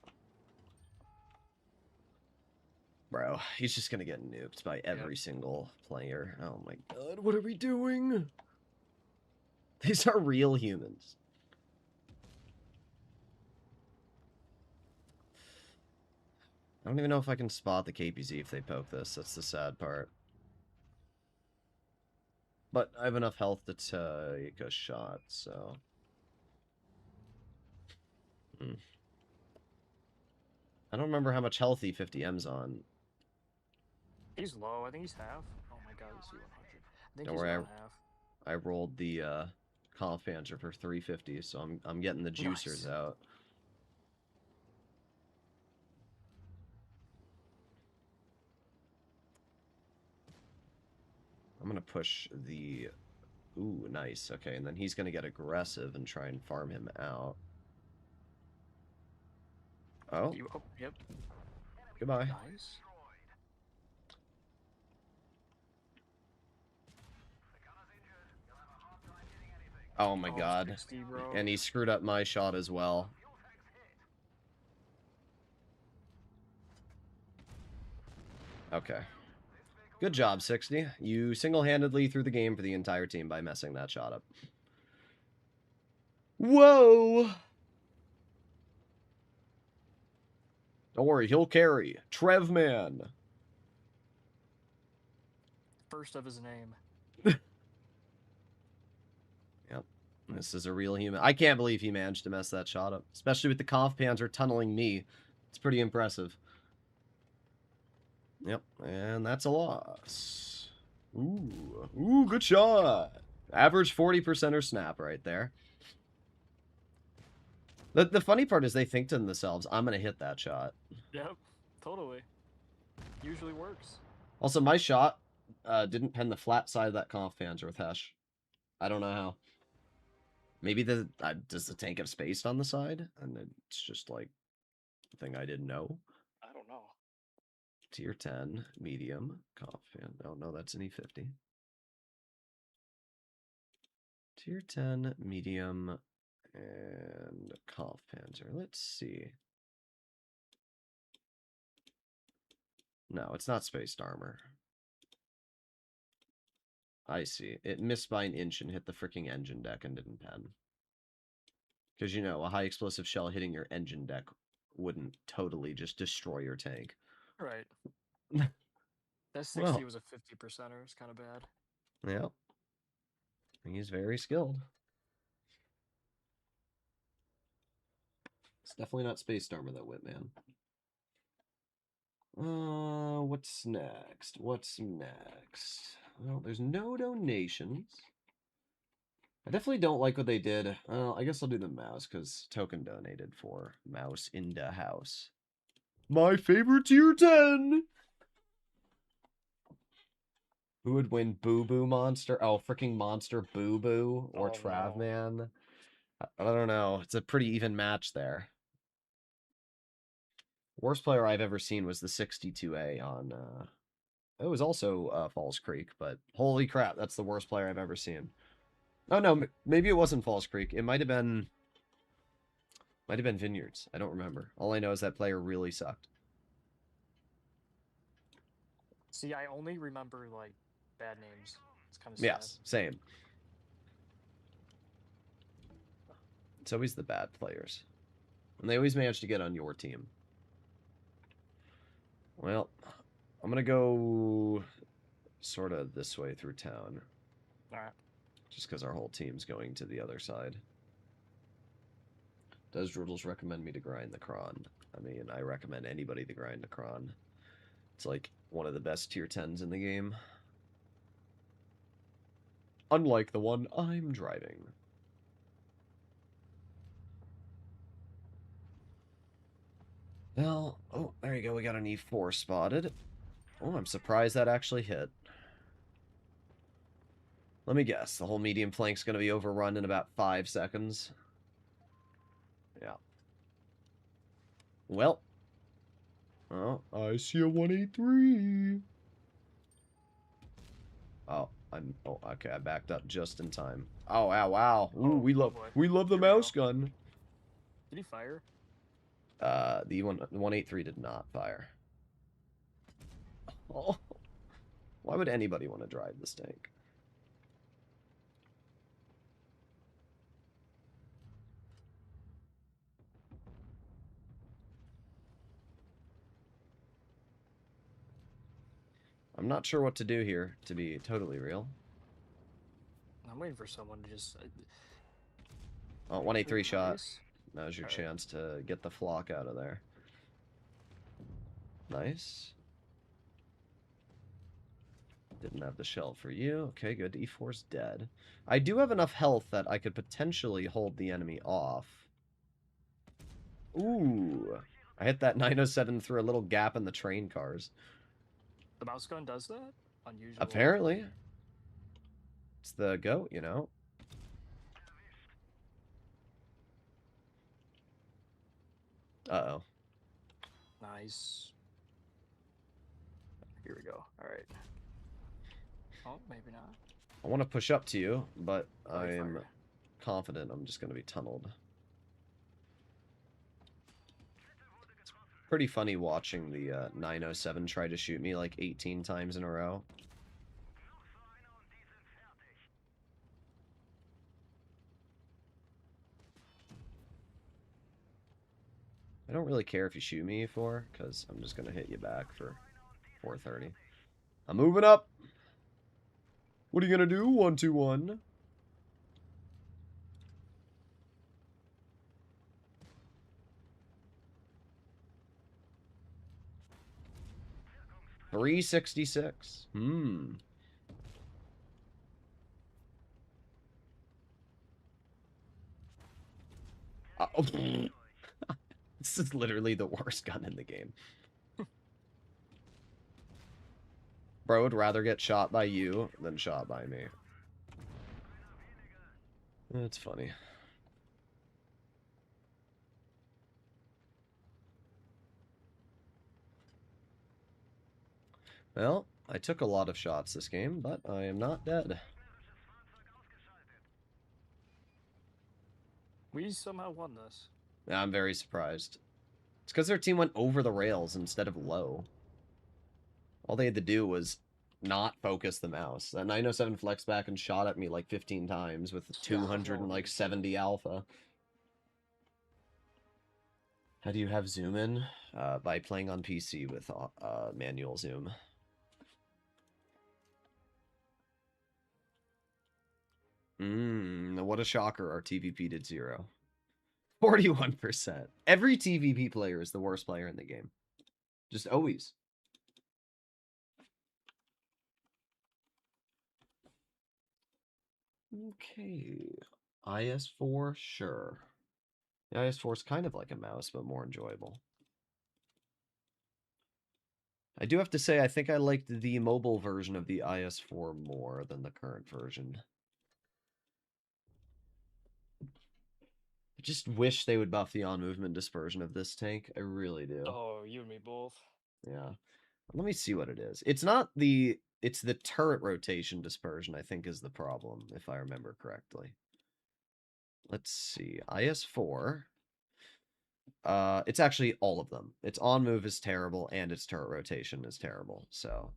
Speaker 1: Bro, he's just gonna get nuked by every single player. Oh my god, what are we doing? These are real humans. I don't even know if I can spot the KPZ if they poke this. That's the sad part. But I have enough health to take a shot, so... I don't remember how much health E50M's on.
Speaker 3: He's low. I think he's half. Oh my god, is he 100? I think
Speaker 1: Don't
Speaker 3: he's
Speaker 1: worry,
Speaker 3: around half.
Speaker 1: I rolled the Conf Panzer for 350, so I'm getting the juicers
Speaker 3: Nice.
Speaker 1: out. I'm gonna push the... Ooh, nice. Okay, and then he's gonna get aggressive and try and farm him out. Oh,
Speaker 3: Oh, yep.
Speaker 1: goodbye.
Speaker 3: Nice.
Speaker 1: Oh my
Speaker 3: Oh,
Speaker 1: god.
Speaker 3: 60, bro.
Speaker 1: And he screwed up my shot as well. Okay. Good job, 60. You single-handedly threw the game for the entire team by messing that shot up. Whoa! Don't worry, he'll carry. Trevman.
Speaker 3: First of his name.
Speaker 1: Yep. This is a real human. I can't believe he managed to mess that shot up. Especially with the Conf Panzer tunneling me. It's pretty impressive. Yep, and that's a loss. Ooh. Ooh, good shot. Average 40%er snap right there. The funny part is they think to themselves, I'm going to hit that shot.
Speaker 3: Yep, totally. Usually works.
Speaker 1: Also, my shot didn't pen the flat side of that Conf Panzer with Hesh. I don't know how. Maybe does the tank have space on the side? And it's just like a thing I didn't know.
Speaker 3: I don't know.
Speaker 1: Tier 10, medium, Conf Pan. Oh, no, that's an E50. Tier 10, medium, and Conf Panzer. Let's see. No, it's not spaced armor. I see. It missed by an inch and hit the freaking engine deck and didn't pen. Because, you know, a high explosive shell hitting your engine deck wouldn't totally just destroy your tank.
Speaker 3: Right. That 60
Speaker 1: Well,
Speaker 3: was a 50%er. It's kind of bad.
Speaker 1: yeah. He's very skilled. It's definitely not spaced armor, though, Whitman. What's next? What's next? Well, there's no donations. I definitely don't like what they did. I guess I'll do the mouse, because Token donated for mouse in the house. My favorite tier 10! Who would win Boo Boo Monster? Oh, freaking Monster Boo Boo or
Speaker 3: Oh,
Speaker 1: Travman? I don't know. It's a pretty even match there. Worst player I've ever seen was the 62A on, it was also Falls Creek, but holy crap, that's the worst player I've ever seen. Oh no, maybe it wasn't Falls Creek. It might have been Vineyards. I don't remember. All I know is that player really sucked.
Speaker 3: See, I only remember, like, bad names. It's kind of sad.
Speaker 1: Yes, same. It's always the bad players. And they always manage to get on your team. Well, I'm going to go sort of this way through town.
Speaker 3: Alright.
Speaker 1: Just because our whole team's going to the other side. Does Droodles recommend me to grind the Kron? I mean, I recommend anybody to grind the Kron. It's like one of the best tier 10s in the game. Unlike the one I'm driving. Well, oh, there you go. We got an E4 spotted. Oh, I'm surprised that actually hit. Let me guess. The whole medium flank's going to be overrun in about 5 seconds. Yeah. Well. Oh, I see a 183. Oh, oh, okay. I backed up just in time. Oh, wow, wow. Ooh,
Speaker 3: Oh,
Speaker 1: we
Speaker 3: boy.
Speaker 1: love the
Speaker 3: Here we
Speaker 1: mouse
Speaker 3: go.
Speaker 1: gun.
Speaker 3: Did he fire?
Speaker 1: The 183 did not fire. Oh, why would anybody want to drive this tank? I'm not sure what to do here, to be totally real.
Speaker 3: I'm waiting for someone to just.
Speaker 1: Oh, 183 shot.
Speaker 3: Nice.
Speaker 1: Now's your
Speaker 3: Alright.
Speaker 1: chance to get the flock out of there. Nice. Didn't have the shell for you. Okay, good. E4's dead. I do have enough health that I could potentially hold the enemy off. Ooh. I hit that 907 through a little gap in the train cars.
Speaker 3: The mouse gun does that? Unusual.
Speaker 1: Apparently. It's the goat, you know? Uh-oh.
Speaker 3: Nice. Here we go. Alright. Oh, maybe not.
Speaker 1: I want to push up to you, but
Speaker 3: Oh,
Speaker 1: I'm
Speaker 3: fired.
Speaker 1: confident I'm just going to be tunneled. It's pretty funny watching the 907 try to shoot me like 18 times in a row. I don't really care if you shoot me for, because I'm just going to hit you back for 430. I'm moving up. What are you going to do? 1-2-1. $366. Oh. This is literally the worst gun in the game. Bro would rather get shot by you than shot by me. That's funny. Well, I took a lot of shots this game, but I am not dead.
Speaker 3: We somehow won this.
Speaker 1: I'm very surprised. It's because their team went over the rails instead of low. All they had to do was not focus the mouse. That 907 flex back and shot at me like 15 times with 270 alpha. How do you have zoom in? By playing on PC with manual zoom. What a shocker. Our TVP did 0. 41%. Every TVP player is the worst player in the game. Just always. Okay. IS4, sure. The IS4 is kind of like a mouse, but more enjoyable. I do have to say, I think I liked the mobile version of the IS4 more than the current version. I just wish they would buff the on-movement dispersion of this tank. I really do.
Speaker 3: Oh, you and me both.
Speaker 1: Yeah. Let me see what it is. It's not the... It's the turret rotation dispersion, I think, is the problem, if I remember correctly. Let's see. IS4. It's actually all of them. Its on-move is terrible, and its turret rotation is terrible, so...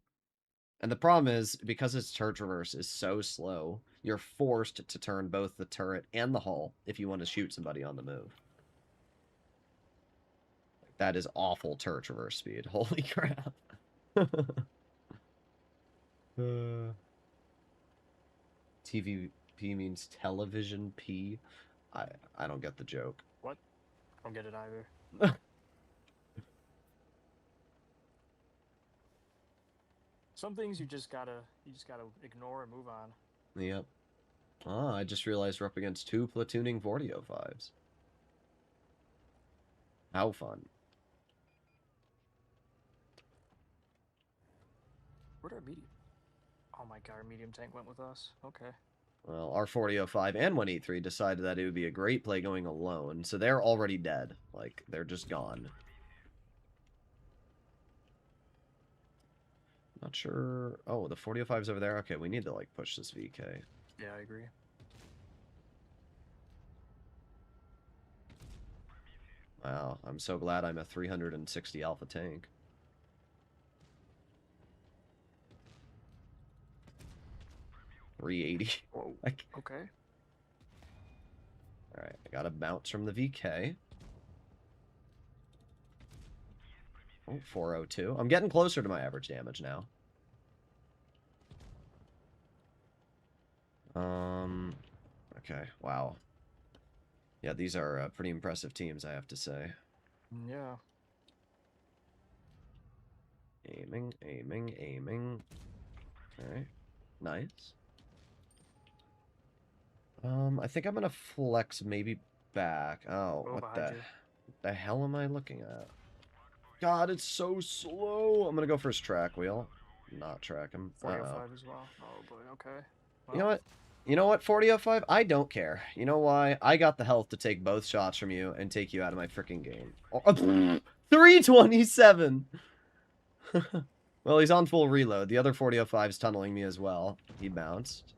Speaker 1: And the problem is, because its turret traverse is so slow, you're forced to turn both the turret and the hull if you want to shoot somebody on the move. That is awful turret traverse speed. Holy crap. TVP means television P. I don't get the joke.
Speaker 3: What? I don't get it either. Some things you just gotta ignore and move on.
Speaker 1: Yep. Ah, I just realized we're up against 2 platooning 4005s. How fun.
Speaker 3: Where'd our medium? Oh my god, our medium tank went with us. Okay.
Speaker 1: Well, our 4005 and 183 decided that it would be a great play going alone, so they're already dead. Like, they're just gone. Not sure... Oh, the 4005's over there? Okay, we need to, like, push this VK.
Speaker 3: Yeah, I agree.
Speaker 1: Wow, I'm so glad I'm a 360 alpha tank. $380.
Speaker 3: Whoa. Okay.
Speaker 1: Alright, I got a bounce from the VK. Oh, 402. I'm getting closer to my average damage now. Okay, wow. Yeah, these are pretty impressive teams, I have to say.
Speaker 3: Yeah.
Speaker 1: Aiming, aiming, aiming. Okay, nice. I think I'm gonna flex maybe back. Oh,
Speaker 3: Oh,
Speaker 1: what
Speaker 3: behind you.
Speaker 1: the hell am I looking at? God, it's so slow. I'm gonna go for his track wheel. Not track him.
Speaker 3: 405 as well. Oh boy. Okay.
Speaker 1: You know
Speaker 3: Well,
Speaker 1: what? You know what, 4005? I don't care. You know why? I got the health to take both shots from you and take you out of my freaking game. Oh, 327! Well, he's on full reload. The other 4005's tunneling me as well. He bounced.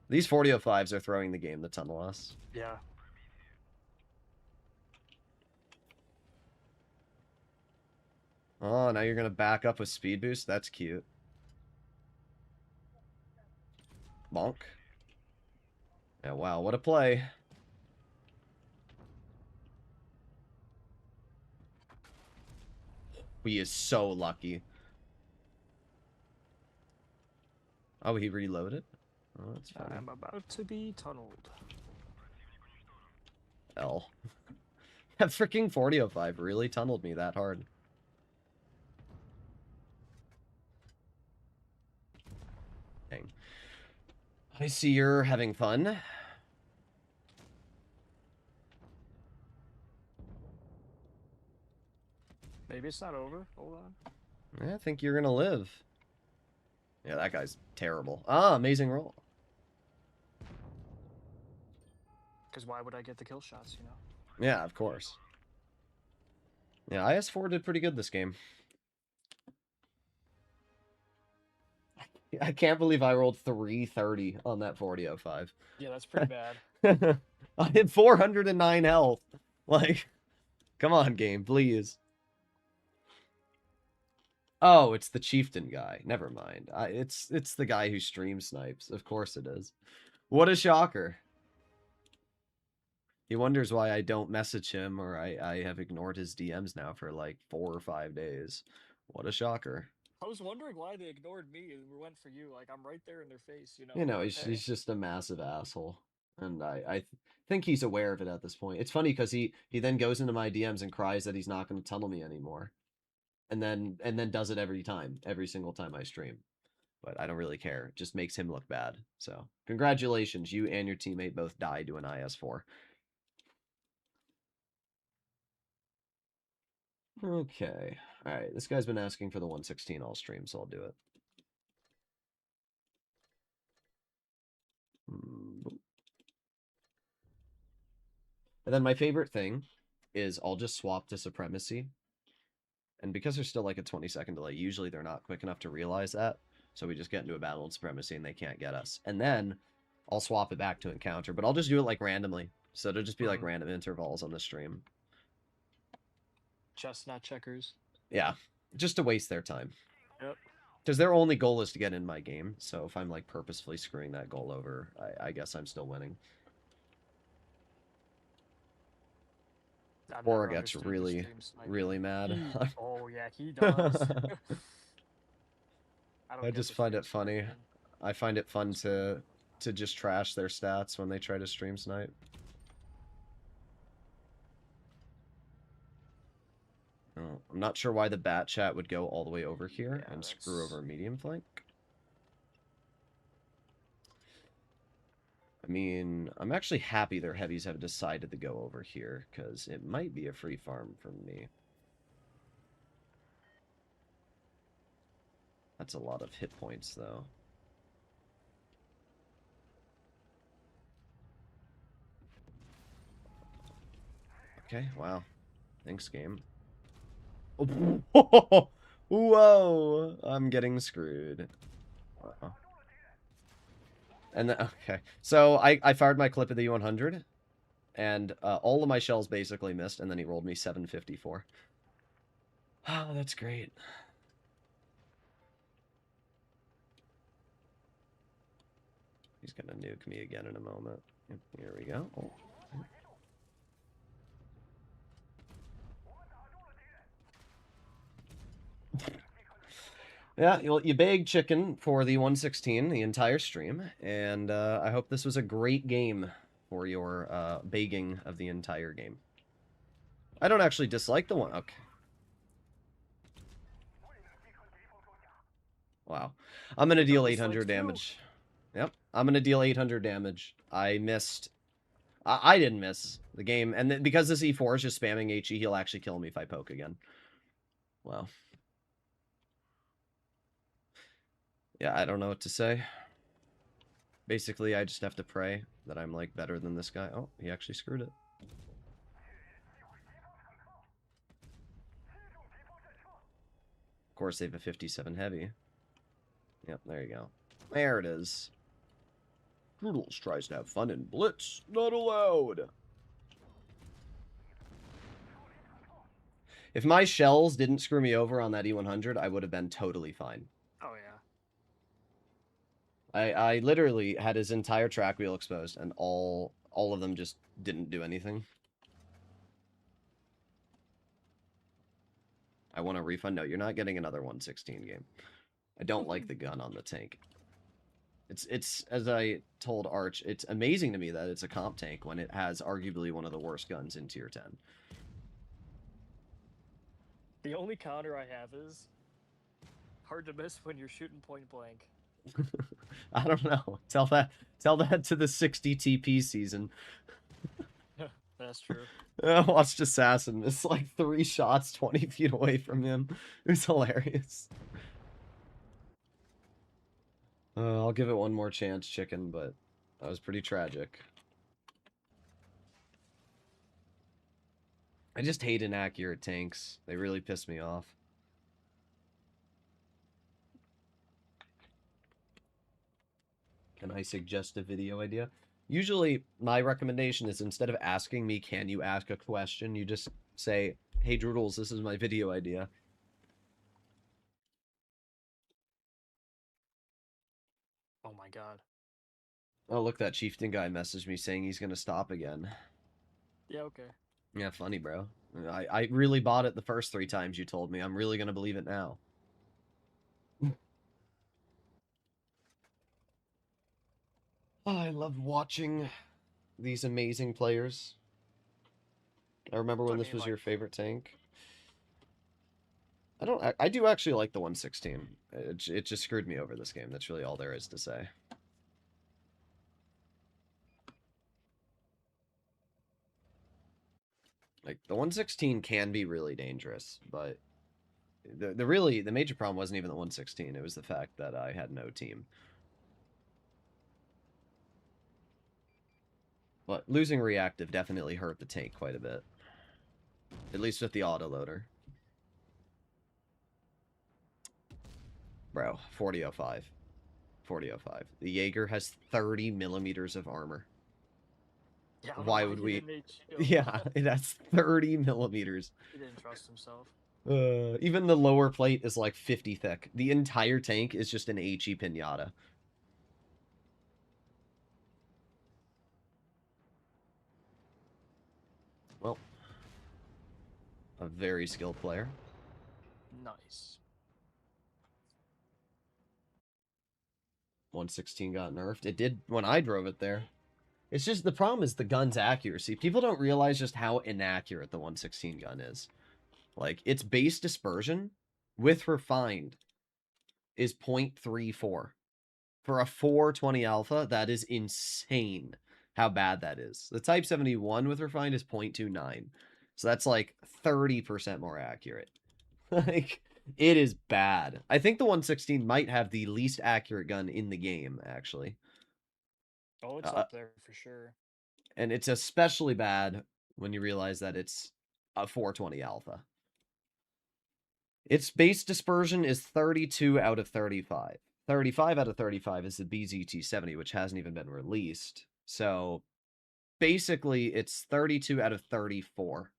Speaker 1: These 4005s are throwing the game to tunnel us.
Speaker 3: yeah.
Speaker 1: Oh, now you're going to back up with speed boost? That's cute. Bonk. Yeah, wow, what a play. He is so lucky. Oh, he reloaded? Oh, that's funny.
Speaker 3: I'm about to be tunneled.
Speaker 1: L. That freaking 4005 really tunneled me that hard. Dang. I see you're having fun.
Speaker 3: Maybe it's not over. Hold on.
Speaker 1: I think you're gonna live. Yeah, that guy's terrible. Ah, amazing roll.
Speaker 3: Because why would I get the kill shots, you know?
Speaker 1: Yeah, of course. Yeah, IS4 did pretty good this game. I can't believe I rolled 330 on that 4005.
Speaker 3: Yeah, that's pretty bad.
Speaker 1: I had 409 health. Like, come on, game, please. Oh, it's the Chieftain guy. Never mind. It's the guy who stream snipes. Of course it is. What a shocker. He wonders why I don't message him, or I have ignored his DMs now for like 4 or 5 days. What a shocker.
Speaker 3: I was wondering why they ignored me and went for you. Like, I'm right there in their face, you know?
Speaker 1: You know,
Speaker 3: But
Speaker 1: he's
Speaker 3: hey.
Speaker 1: just a massive asshole. And think he's aware of it at this point. It's funny because he then goes into my DMs and cries that he's not going to tunnel me anymore. And then does it every time, every single time I stream. But I don't really care. It just makes him look bad. So, congratulations. You and your teammate both died to an IS4. Okay. Alright, this guy's been asking for the 116 all stream, so I'll do it. And then my favorite thing is I'll just swap to Supremacy. And because there's still like a 20-second delay, usually they're not quick enough to realize that. So we just get into a battle in Supremacy and they can't get us. And then I'll swap it back to Encounter, but I'll just do it like randomly. So it'll just be like random intervals on the stream.
Speaker 3: Chestnut checkers.
Speaker 1: Yeah, just to waste their time.
Speaker 3: Yep.
Speaker 1: Because their only goal is to get in my game. So if I'm like purposefully screwing that goal over, I guess I'm still winning. Or gets really, really mad.
Speaker 3: Oh yeah, he does.
Speaker 1: I just find it funny. I find it fun to just trash their stats when they try to stream snipe. Oh, I'm not sure why the bat chat would go all the way over here and screw over a medium flank. I mean, I'm actually happy their heavies have decided to go over here, because it might be a free farm from me. That's a lot of hit points, though. Okay, wow. Thanks, game. Oh, whoa! I'm getting screwed. Uh-oh. And then, okay, so I fired my clip at the U100, and all of my shells basically missed, and then he rolled me 754. Oh, that's great. He's gonna nuke me again in a moment. Here we go. Oh. Yeah, you begged chicken for the 116 the entire stream, and I hope this was a great game for your begging of the entire game. I don't actually dislike the one. Okay. Wow. I'm going to deal
Speaker 3: Don't dislike
Speaker 1: 800
Speaker 3: too.
Speaker 1: damage. Yep. I'm going to deal 800 damage. I missed. I didn't miss the game. And because this E4 is just spamming HE, he'll actually kill me if I poke again. Wow. Yeah, I don't know what to say. Basically, I just have to pray that I'm, like, better than this guy. Oh, he actually screwed it. Of course, they have a 57 heavy. Yep, there you go. There it is. Droodles tries to have fun in Blitz. Not allowed. If my shells didn't screw me over on that E100, I would have been totally fine.
Speaker 3: Oh yeah.
Speaker 1: I literally had his entire track wheel exposed, and all of them just didn't do anything. I want a refund. No, you're not getting another 116 game. I don't like the gun on the tank. It's as I told Arch, it's amazing to me that it's a comp tank when it has arguably one of the worst guns in tier 10.
Speaker 3: The only counter I have is hard to miss when you're shooting point blank.
Speaker 1: I don't know. Tell that to the 60 TP season.
Speaker 3: That's true.
Speaker 1: I watched Assassin miss like 3 shots 20 feet away from him. It was hilarious. I'll give it one more chance, chicken, but that was pretty tragic. I just hate inaccurate tanks. They really piss me off. Can I suggest a video idea? Usually, my recommendation is instead of asking me, can you ask a question, you just say, hey, Droodles, this is my video idea.
Speaker 3: Oh my god.
Speaker 1: Oh, look, that Chieftain guy messaged me saying he's going to stop again.
Speaker 3: Yeah, okay.
Speaker 1: Yeah, funny, bro. I really bought it the first 3 times you told me. I'm really going to believe it now. Oh, I love watching these amazing players. I remember when
Speaker 3: I
Speaker 1: this
Speaker 3: mean,
Speaker 1: was your
Speaker 3: like,
Speaker 1: favorite tank. I do actually like the 116. It just screwed me over this game. That's really all there is to say. Like, the 116 can be really dangerous, but the major problem wasn't even the 116. It was the fact that I had no team. But losing reactive definitely hurt the tank quite a bit. At least with the autoloader. Bro, 4005. 4005. The Jaeger has 30 millimeters of armor.
Speaker 3: yeah, I don't know
Speaker 1: Why would
Speaker 3: he
Speaker 1: we...
Speaker 3: didn't
Speaker 1: Yeah, it has 30 millimeters.
Speaker 3: He didn't trust himself.
Speaker 1: Even the lower plate is like 50 thick. The entire tank is just an HE pinata. Well, a very skilled player.
Speaker 3: Nice.
Speaker 1: 116 got nerfed. It did when I drove it there. It's just the problem is the gun's accuracy. People don't realize just how inaccurate the 116 gun is. Like, its base dispersion with refined is 0.34. For a 420 alpha, that is insane how bad that is. The Type 71 with refined is 0.29. So that's like 30% more accurate. Like, it is bad. I think the 116 might have the least accurate gun in the game, actually.
Speaker 3: Oh, it's up there for sure.
Speaker 1: And it's especially bad when you realize that it's a 420 alpha. Its base dispersion is 32 out of 35. 35 out of 35 is the BZT-70, which hasn't even been released. So, basically, it's 32 out of 34.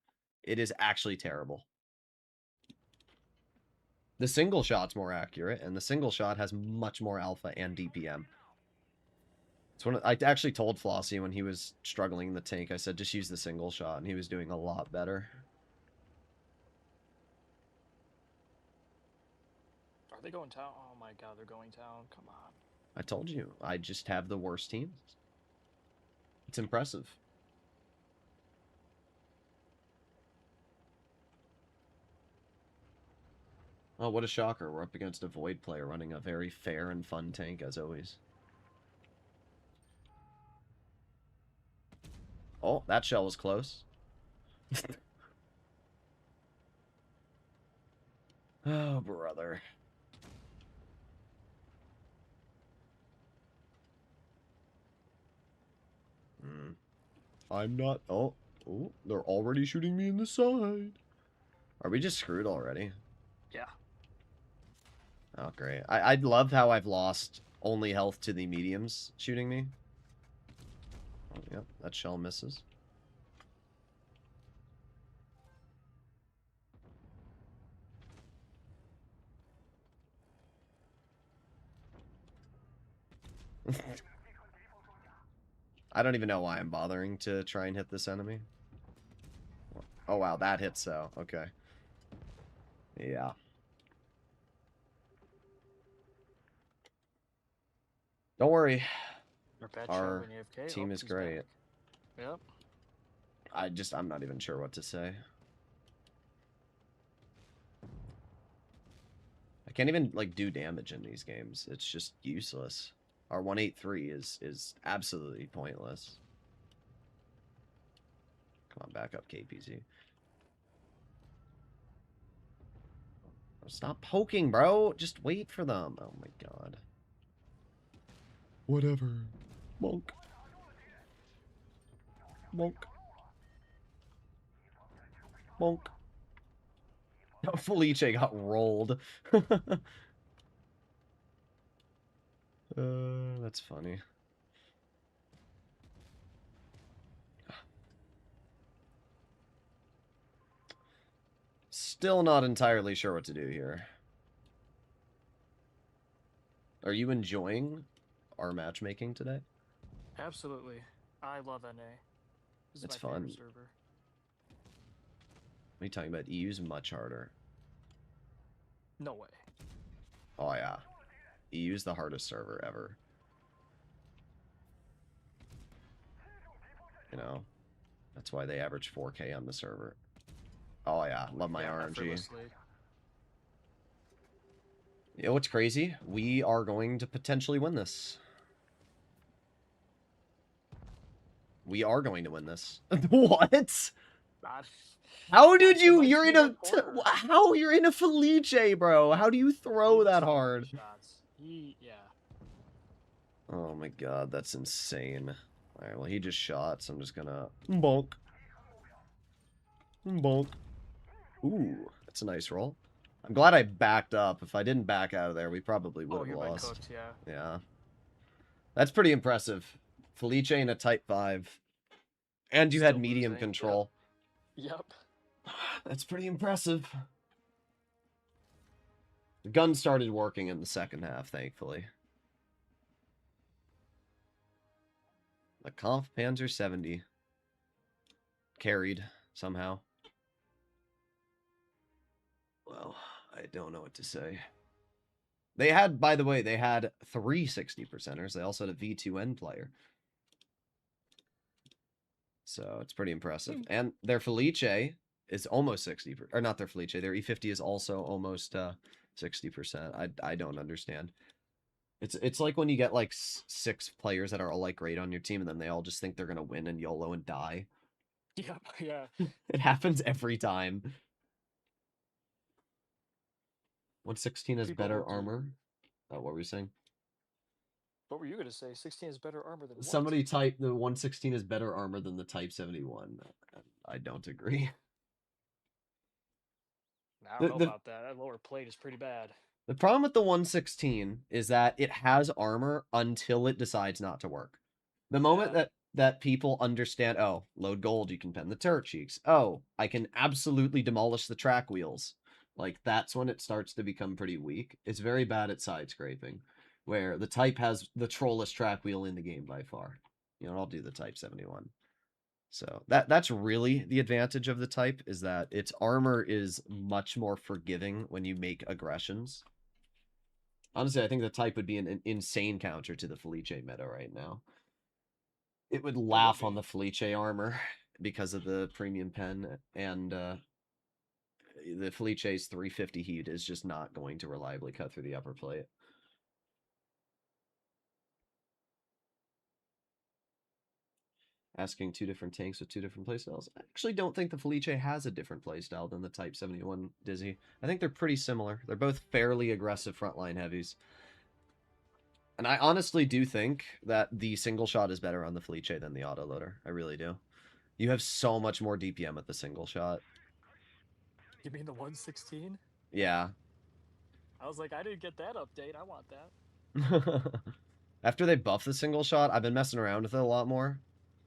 Speaker 1: It is actually terrible. The single shot's more accurate, and the single shot has much more alpha and DPM. It's one I actually told Flossie when he was struggling in the tank, I said, just use the single shot, and he was doing a lot better.
Speaker 3: Are they going town? Oh my god, they're going town. Come on.
Speaker 1: I told you, I just have the worst teams. It's impressive. Oh, what a shocker. We're up against a Void player running a very fair and fun tank, as always. Oh, that shell was close. Oh, brother. I'm not... Oh, they're already shooting me in the side. Are we just screwed already?
Speaker 3: Yeah.
Speaker 1: Oh, great. I love how I've lost only health to the mediums shooting me. Oh, yep, that shell misses. I don't even know why I'm bothering to try and hit this enemy. Oh, wow, that hits so. Okay. Yeah. Don't worry.
Speaker 3: Our bad
Speaker 1: Our
Speaker 3: shot when you AFK.
Speaker 1: team
Speaker 3: Oh,
Speaker 1: is
Speaker 3: he's
Speaker 1: great.
Speaker 3: back. Yep.
Speaker 1: I'm not even sure what to say. I can't even, like, do damage in these games. It's just useless. Our 183 is absolutely pointless. Come on, back up, KPZ. Stop poking, bro. Just wait for them. Oh my god. Whatever. Monk. Monk. Monk. Oh, Felice got rolled. That's funny. Still not entirely sure what to do here. Are you enjoying our matchmaking today?
Speaker 3: Absolutely. I love NA. This is
Speaker 1: It's
Speaker 3: my
Speaker 1: fun.
Speaker 3: favorite server.
Speaker 1: What are you talking about? EU's much harder.
Speaker 3: No way.
Speaker 1: Oh, yeah. EU's the hardest server ever. You know? That's why they average 4K on the server. Oh, yeah. Love my RNG.
Speaker 3: Effortlessly.
Speaker 1: You know what's crazy? We are going to potentially win this. We are going to win this. What? How did you? You're in a. How you're in a Felice, bro? How do you throw that hard?
Speaker 3: Yeah.
Speaker 1: Oh my god, that's insane. All right, well he just shot, so I'm just gonna bonk, bonk. Ooh, that's a nice roll. I'm glad I backed up. If I didn't back out of there, we probably would have lost.
Speaker 3: Cooked, yeah.
Speaker 1: Yeah, that's pretty impressive. Felice in a Type 5, and you had
Speaker 3: Still
Speaker 1: medium
Speaker 3: losing.
Speaker 1: control.
Speaker 3: Yep.
Speaker 1: That's pretty impressive. The gun started working in the second half, thankfully. The Kampf Panzer 70 carried somehow. Well, I don't know what to say. They had, by the way, they had 3 60%ers. They also had a V2N player. So it's pretty impressive. And their Felice is almost 60%. Or not their Felice. Their E50 is also almost 60%. I don't understand. It's like when you get like 6 players that are all like great on your team and then they all just think they're going to win and YOLO and die.
Speaker 3: Yep, yeah.
Speaker 1: It happens every time. 116 has better armor. What were we saying?
Speaker 3: What were you going to say? 16 is better armor than what?
Speaker 1: Somebody typed the 116 is better armor than the Type 71. I don't agree.
Speaker 3: I don't know about that. That lower plate is pretty bad.
Speaker 1: The problem with the 116 is that it has armor until it decides not to work. The moment that people understand, oh, load gold, you can pen the turret cheeks. Oh, I can absolutely demolish the track wheels. Like, that's when it starts to become pretty weak. It's very bad at side scraping, where the Type has the trollest track wheel in the game by far. You know, I'll do the Type 71. So that's really the advantage of the Type, is that its armor is much more forgiving when you make aggressions. Honestly, I think the type would be an insane counter to the Felice meta right now. It would laugh on the Felice armor because of the premium pen, and the Felice's 350 heat is just not going to reliably cut through the upper plate. Asking two different tanks with two different playstyles. I actually don't think the Felice has a different playstyle than the Type 71 Dizzy. I think they're pretty similar. They're both fairly aggressive frontline heavies. And I honestly do think that the single shot is better on the Felice than the autoloader. I really do. You have so much more DPM with the single shot.
Speaker 3: You mean the 116?
Speaker 1: Yeah.
Speaker 3: I was like, I didn't get that update. I want that.
Speaker 1: After they buff the single shot, I've been messing around with it a lot more.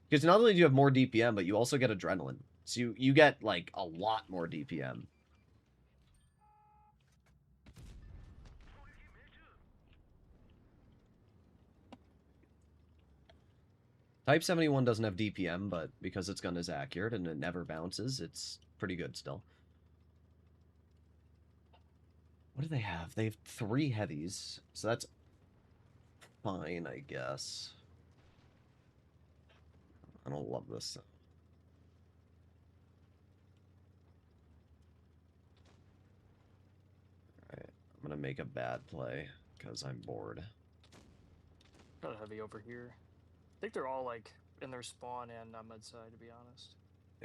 Speaker 1: Because not only do you have more DPM, but you also get adrenaline. So you get, like, a lot more DPM. Type 71 doesn't have DPM, but because its gun is accurate and it never bounces, it's pretty good still. What do they have? They have 3 heavies, so that's fine, I guess. I don't love this. Alright, I'm gonna make a bad play, because I'm bored.
Speaker 3: Got a heavy over here. I think they're all like in their spawn and on mid side, to be honest.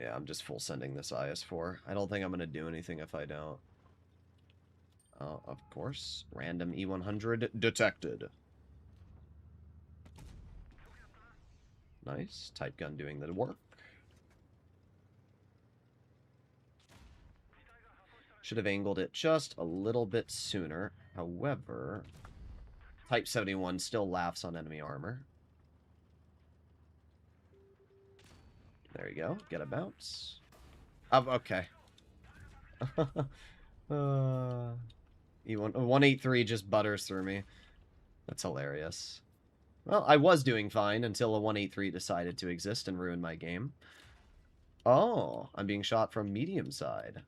Speaker 1: Yeah, I'm just full sending this IS-4. I don't think I'm gonna do anything if I don't. Of course. Random E100 detected. Nice. Type gun doing the work. Should have angled it just a little bit sooner. However, Type 71 still laughs on enemy armor. There you go. Get a bounce. Okay. E183 just butters through me. That's hilarious. Well, I was doing fine until a 183 decided to exist and ruin my game. Oh, I'm being shot from medium side.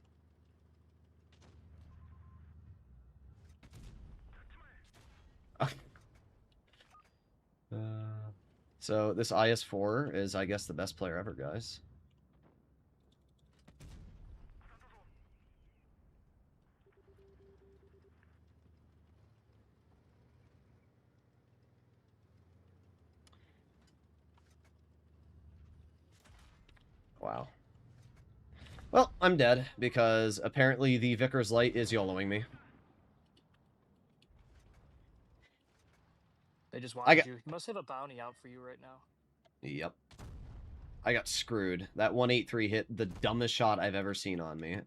Speaker 1: So this IS-4 is, I guess, the best player ever, guys. Wow. Well, I'm dead, because apparently the Vickers Light is YOLOing me.
Speaker 3: They just wanted you. He must have a bounty out for you right now.
Speaker 1: Yep. I got screwed. That 183 hit the dumbest shot I've ever seen on me.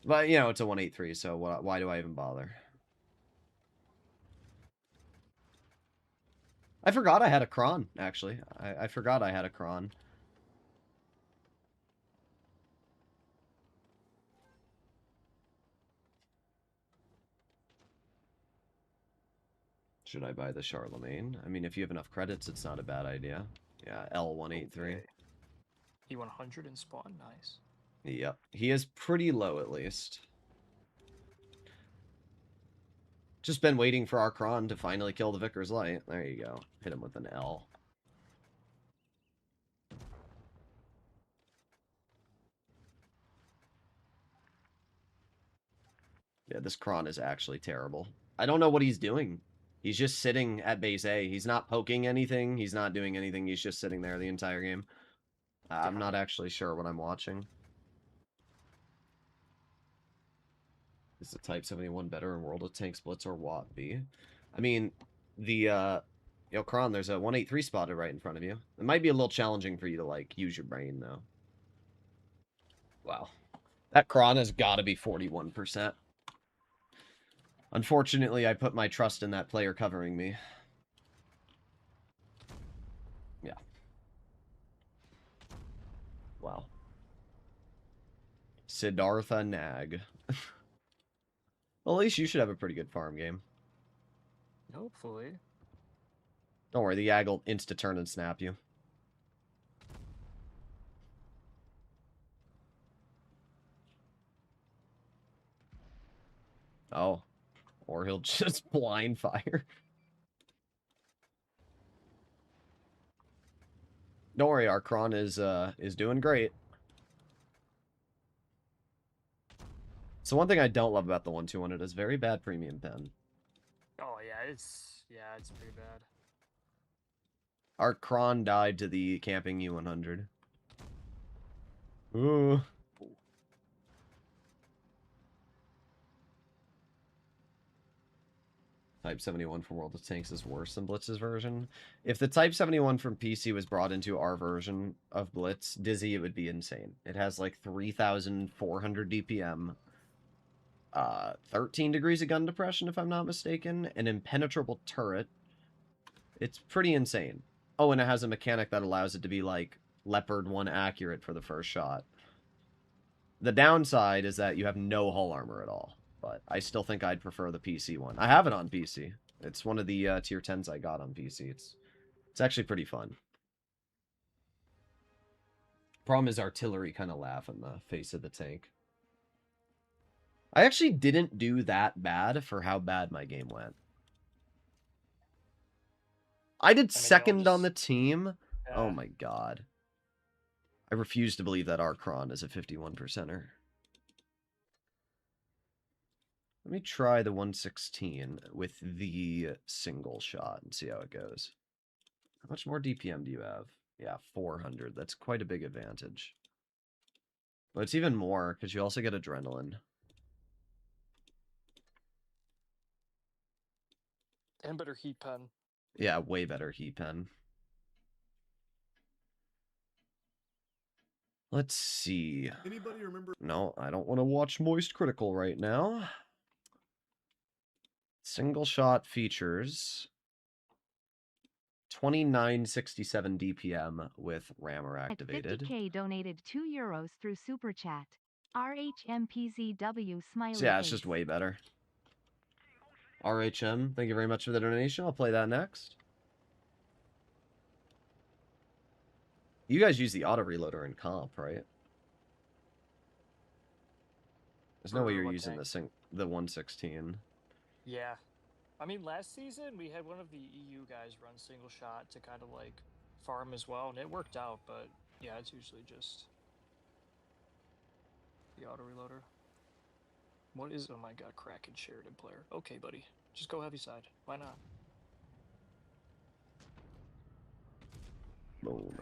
Speaker 1: But, you know, it's a 183, so why do I even bother? I forgot I had a Kron, actually. I forgot I had a Kron. Should I buy the Charlemagne? I mean, if you have enough credits, it's not a bad idea. Yeah, L183.
Speaker 3: Okay. E100 in spawn, nice.
Speaker 1: Yep. He is pretty low, at least. Just been waiting for our Kron to finally kill the Vickers Light. There you go. Hit him with an L. Yeah, this Kron is actually terrible. I don't know what he's doing. He's just sitting at base A. He's not poking anything. He's not doing anything. He's just sitting there the entire game. I'm not actually sure what I'm watching. Is the Type 71 better in World of Tanks Blitz or Watt B? I mean, the, yo, Kron, there's a 183 spotted right in front of you. It might be a little challenging for you to, like, use your brain, though. Wow. That Kron has got to be 41%. Unfortunately, I put my trust in that player covering me. Yeah. Wow. Siddhartha Nag. Well, at least you should have a pretty good farm game.
Speaker 3: Hopefully.
Speaker 1: Don't worry, the Yag will insta-turn and snap you. Oh. Or he'll just blind fire. Don't worry, our Kron is doing great. So one thing I don't love about the 121, it is very bad premium pen.
Speaker 3: Oh yeah, it's pretty bad.
Speaker 1: Our Kron died to the camping U100. Ooh. Type 71 from World of Tanks is worse than Blitz's version. If the Type 71 from PC was brought into our version of Blitz, Dizzy, it would be insane. It has like 3,400 DPM, 13 degrees of gun depression, if I'm not mistaken, an impenetrable turret. It's pretty insane. Oh, and it has a mechanic that allows it to be like Leopard 1 accurate for the first shot. The downside is that you have no hull armor at all. But I still think I'd prefer the PC one. I have it on PC. It's one of the tier 10s I got on PC. It's actually pretty fun. Problem is artillery kind of laugh in the face of the tank. I actually didn't do that bad for how bad my game went. I did second on the team. Yeah. Oh my god. I refuse to believe that Archron is a 51%er. Let me try the 116 with the single shot and see how it goes. How much more DPM do you have? Yeah, 400. That's quite a big advantage. But it's even more because you also get adrenaline.
Speaker 3: And better heat pen.
Speaker 1: Yeah, way better heat pen. Let's see.
Speaker 4: Anybody remember?
Speaker 1: No, I don't want to watch Moist Critical right now. Single shot features 2967 DPM with rammer activated.
Speaker 2: 50K donated €2 through Super Chat. RHMPZW smiley
Speaker 1: So yeah, it's
Speaker 2: face.
Speaker 1: just way better. RHM, thank you very much for the donation. I'll play that next. You guys use the auto reloader in comp, right? There's no way you're using the 116.
Speaker 3: Yeah. I mean, last season, we had one of the EU guys run single shot to kind of, like, farm as well, and it worked out, but, yeah, it's usually just the auto-reloader. What is... Oh my god, Kraken Sheridan player. Okay, buddy. Just go heavy side. Why not?
Speaker 1: Boom.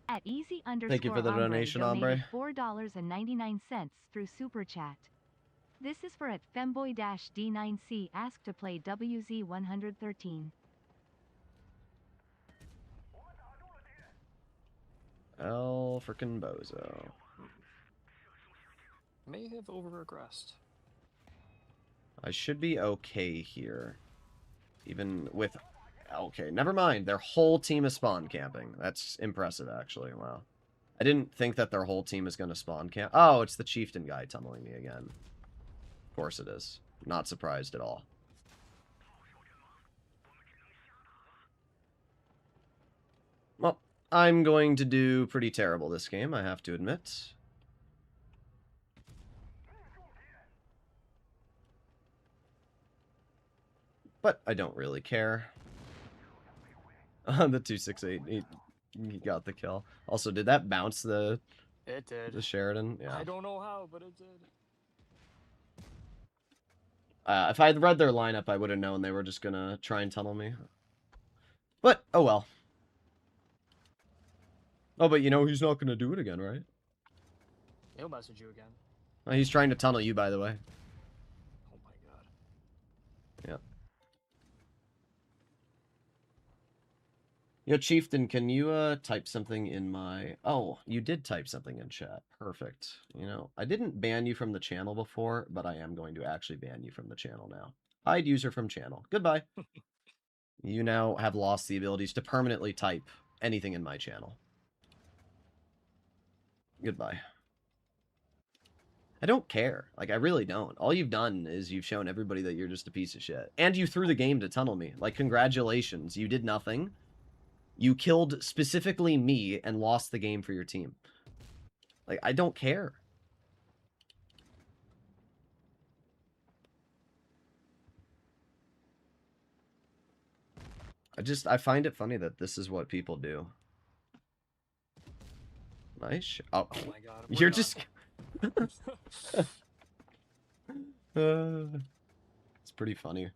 Speaker 2: At easy _
Speaker 1: Thank you for the donation, Ombre.
Speaker 2: $4.99 through Super Chat. This is for at Femboy-D9C asked to play WZ113.
Speaker 1: El frickin' bozo.
Speaker 3: May have over-aggressed.
Speaker 1: I should be okay here. Even with... Okay, never mind. Their whole team is spawn camping. That's impressive, actually. Wow. I didn't think that their whole team is going to spawn camp. Oh, it's the Chieftain guy tunneling me again. Of course it is. Not surprised at all. Well, I'm going to do pretty terrible this game, I have to admit. But I don't really care. The 268, he got the kill. Also, did that bounce the...
Speaker 3: It did.
Speaker 1: The Sheridan? Yeah.
Speaker 3: I don't know how, but it did.
Speaker 1: If I had read their lineup, I would have known they were just gonna try and tunnel me. But, oh well. Oh, but you know he's not gonna do it again, right?
Speaker 3: He'll message you again.
Speaker 1: He's trying to tunnel you, by the way.
Speaker 3: Oh my god.
Speaker 1: Yeah. Yo, Chieftain, can you type something in my... Oh, you did type something in chat. Perfect. You know, I didn't ban you from the channel before, but I am going to actually ban you from the channel now. Hide user from channel. Goodbye. You now have lost the abilities to permanently type anything in my channel. Goodbye. I don't care. Like, I really don't. All you've done is you've shown everybody that you're just a piece of shit. And you threw the game to tunnel me. Like, congratulations. You did nothing. You killed specifically me and lost the game for your team. Like, I don't care. I find it funny that this is what people do. Nice. Oh,
Speaker 3: Oh my god.
Speaker 1: you're
Speaker 3: Done.
Speaker 1: just. It's pretty funny.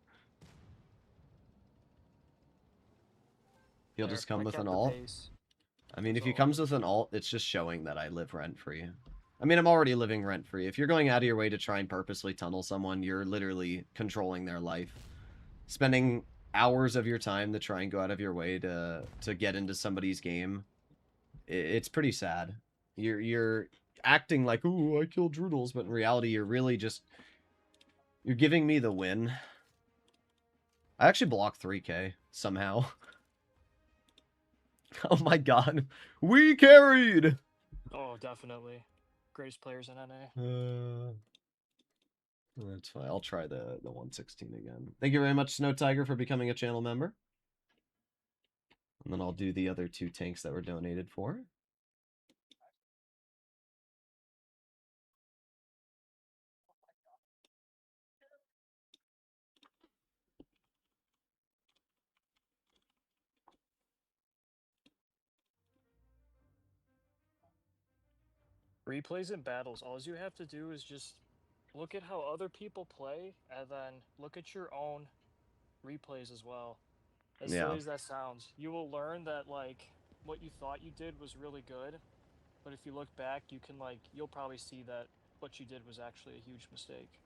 Speaker 1: He'll
Speaker 3: There,
Speaker 1: just come
Speaker 3: I
Speaker 1: with an
Speaker 3: kept the
Speaker 1: alt.
Speaker 3: pace.
Speaker 1: I mean,
Speaker 3: That's
Speaker 1: if he
Speaker 3: all.
Speaker 1: comes with an alt, it's just showing that I live rent-free. I mean, I'm already living rent-free. If you're going out of your way to try and purposely tunnel someone, you're literally controlling their life. Spending hours of your time to try and go out of your way to get into somebody's game. It's pretty sad. You're acting like, ooh, I killed Droodles, but in reality, you're really just... You're giving me the win. I actually blocked 3K, somehow. Oh my god. We carried!
Speaker 3: Oh, definitely. Greatest players in NA.
Speaker 1: That's fine. I'll try the 116 again. Thank you very much, Snow Tiger, for becoming a channel member. And then I'll do the other 2 tanks that were donated for.
Speaker 3: Replays and battles. All you have to do is just look at how other people play, and then look at your own replays as well. As
Speaker 1: Yeah.
Speaker 3: silly as that sounds, you will learn that like what you thought you did was really good, but if you look back, you can you'll probably see that what you did was actually a huge mistake,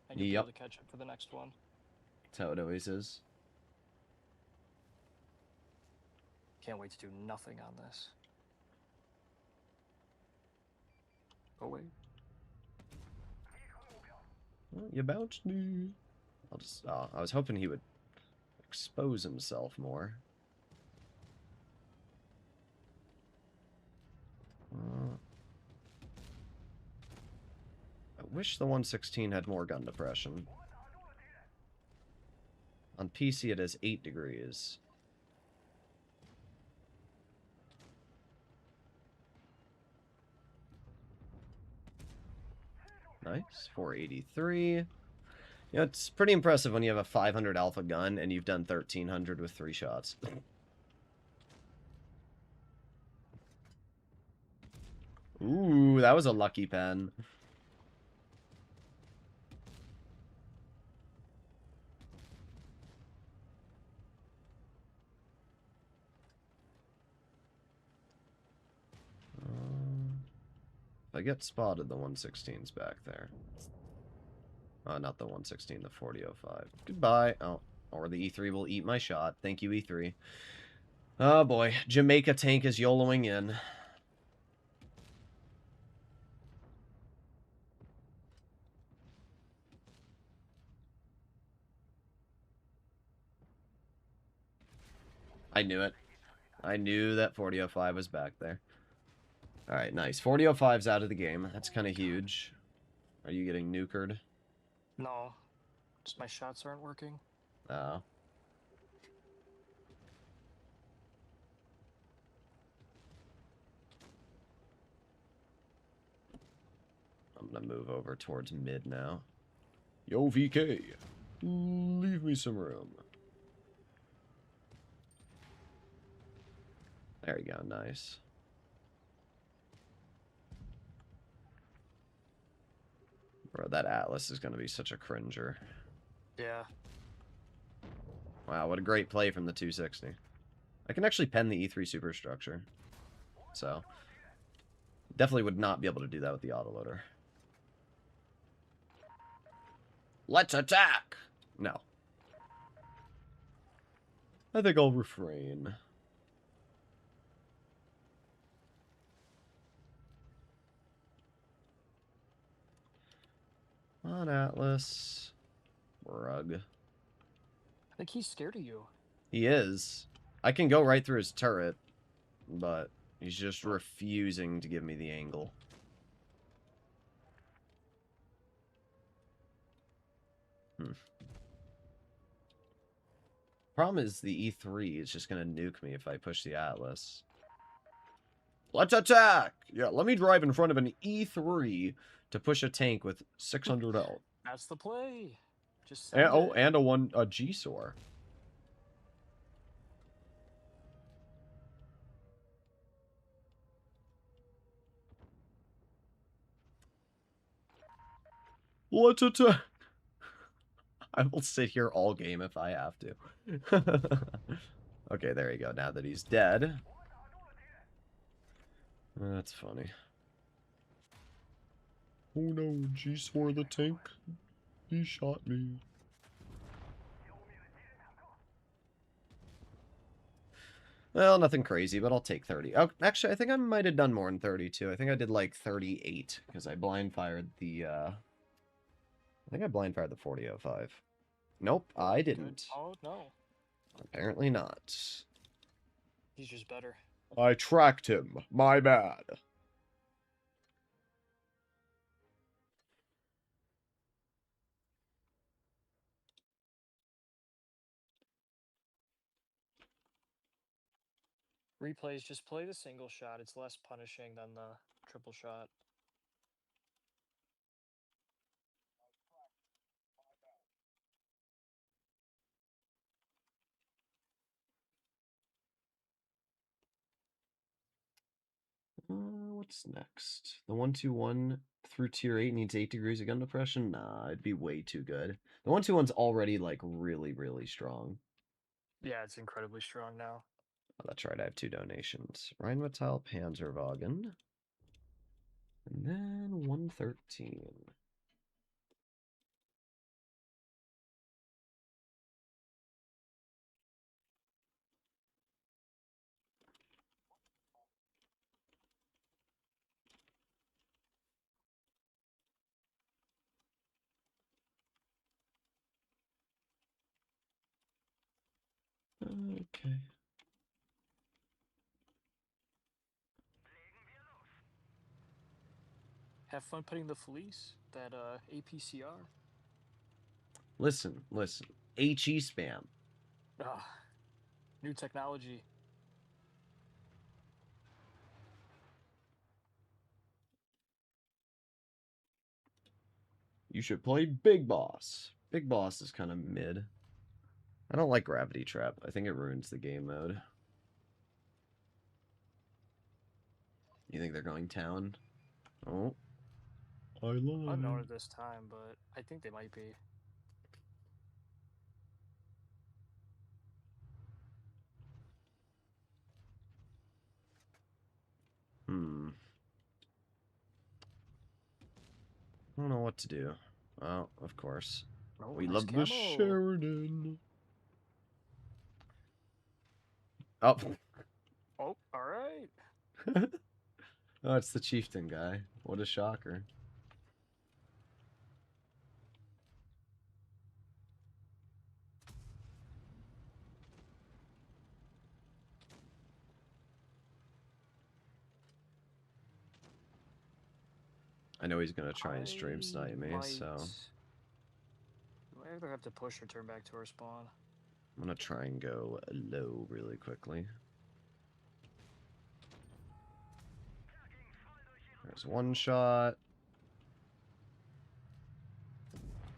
Speaker 3: and you'll be
Speaker 1: Yep.
Speaker 3: able to catch up for the next one.
Speaker 1: That's how it always is.
Speaker 3: Can't wait to do nothing on this. Oh wait.
Speaker 1: Well, you bounced me. I'll just... I was hoping he would expose himself more. I wish the 116 had more gun depression. On PC it has 8 degrees. Nice. 483. Yeah, it's pretty impressive when you have a 500 alpha gun and you've done 1300 with 3 shots. Ooh, that was a lucky pen. If I get spotted, the 116's back there. Not the 116, the 4005. Goodbye. Oh, or the E3 will eat my shot. Thank you, E3. Oh boy, Jamaica tank is YOLOing in. I knew it. I knew that 4005 was back there. Alright, nice. 4005's out of the game. That's kind of huge. Are you getting nukered?
Speaker 3: No, just my shots aren't working.
Speaker 1: Oh. I'm gonna move over towards mid now. Yo, VK. Leave me some room. There we go, nice. Bro, that Atlas is gonna be such a cringer.
Speaker 3: Yeah.
Speaker 1: Wow, what a great play from the 260. I can actually pen the E3 superstructure. So, definitely would not be able to do that with the autoloader. Let's attack! No. I think I'll refrain. On Atlas. Rug.
Speaker 3: I think he's scared of you.
Speaker 1: He is. I can go right through his turret, but he's just refusing to give me the angle. Problem is the E3 is just going to nuke me if I push the Atlas. Let's attack! Yeah, let me drive in front of an E3 to push a tank with 600 health.
Speaker 3: That's the play. Just send
Speaker 1: And,
Speaker 3: it.
Speaker 1: and a G-Sor. Let's attack. I will sit here all game if I have to. Okay, there you go. Now that he's dead. That's funny. Oh no, G-Swore the tank. He shot me. Well, nothing crazy, but I'll take 30. Oh, actually, I think I might have done more than 32. I think I did like 38, because I blind fired the, I think I blind fired the 4005. Nope, I didn't.
Speaker 3: Oh, no.
Speaker 1: Apparently not.
Speaker 3: He's just better.
Speaker 1: I tracked him. My bad.
Speaker 3: Replays, just play the single shot. It's less punishing than the triple shot.
Speaker 1: What's next? The 121 through tier 8 needs 8 degrees of gun depression? Nah, it'd be way too good. The 121's already, like, really, really strong.
Speaker 3: Yeah, it's incredibly strong now.
Speaker 1: Oh, that's right, I have 2 donations. Rheinmetall Panzerwagen. And then 113. Okay.
Speaker 3: Have fun putting the fleece, that APCR.
Speaker 1: Listen. HE spam.
Speaker 3: Ah, new technology.
Speaker 1: You should play Big Boss. Big Boss is kind of mid. I don't like Gravity Trap. I think it ruins the game mode. You think they're going town? Oh. I lied.
Speaker 3: Unknown at this time, but I think they might be.
Speaker 1: I don't know what to do. Well, of course.
Speaker 3: Oh,
Speaker 1: We
Speaker 3: nice
Speaker 1: love
Speaker 3: camo.
Speaker 1: the Sheridan. Oh.
Speaker 3: Oh, alright.
Speaker 1: Oh, it's the Chieftain guy. What a shocker. I know he's gonna try and stream snipe me, so
Speaker 3: Do I either have to push or turn back to our spawn?
Speaker 1: I'm gonna try and go low really quickly. There's 1 shot.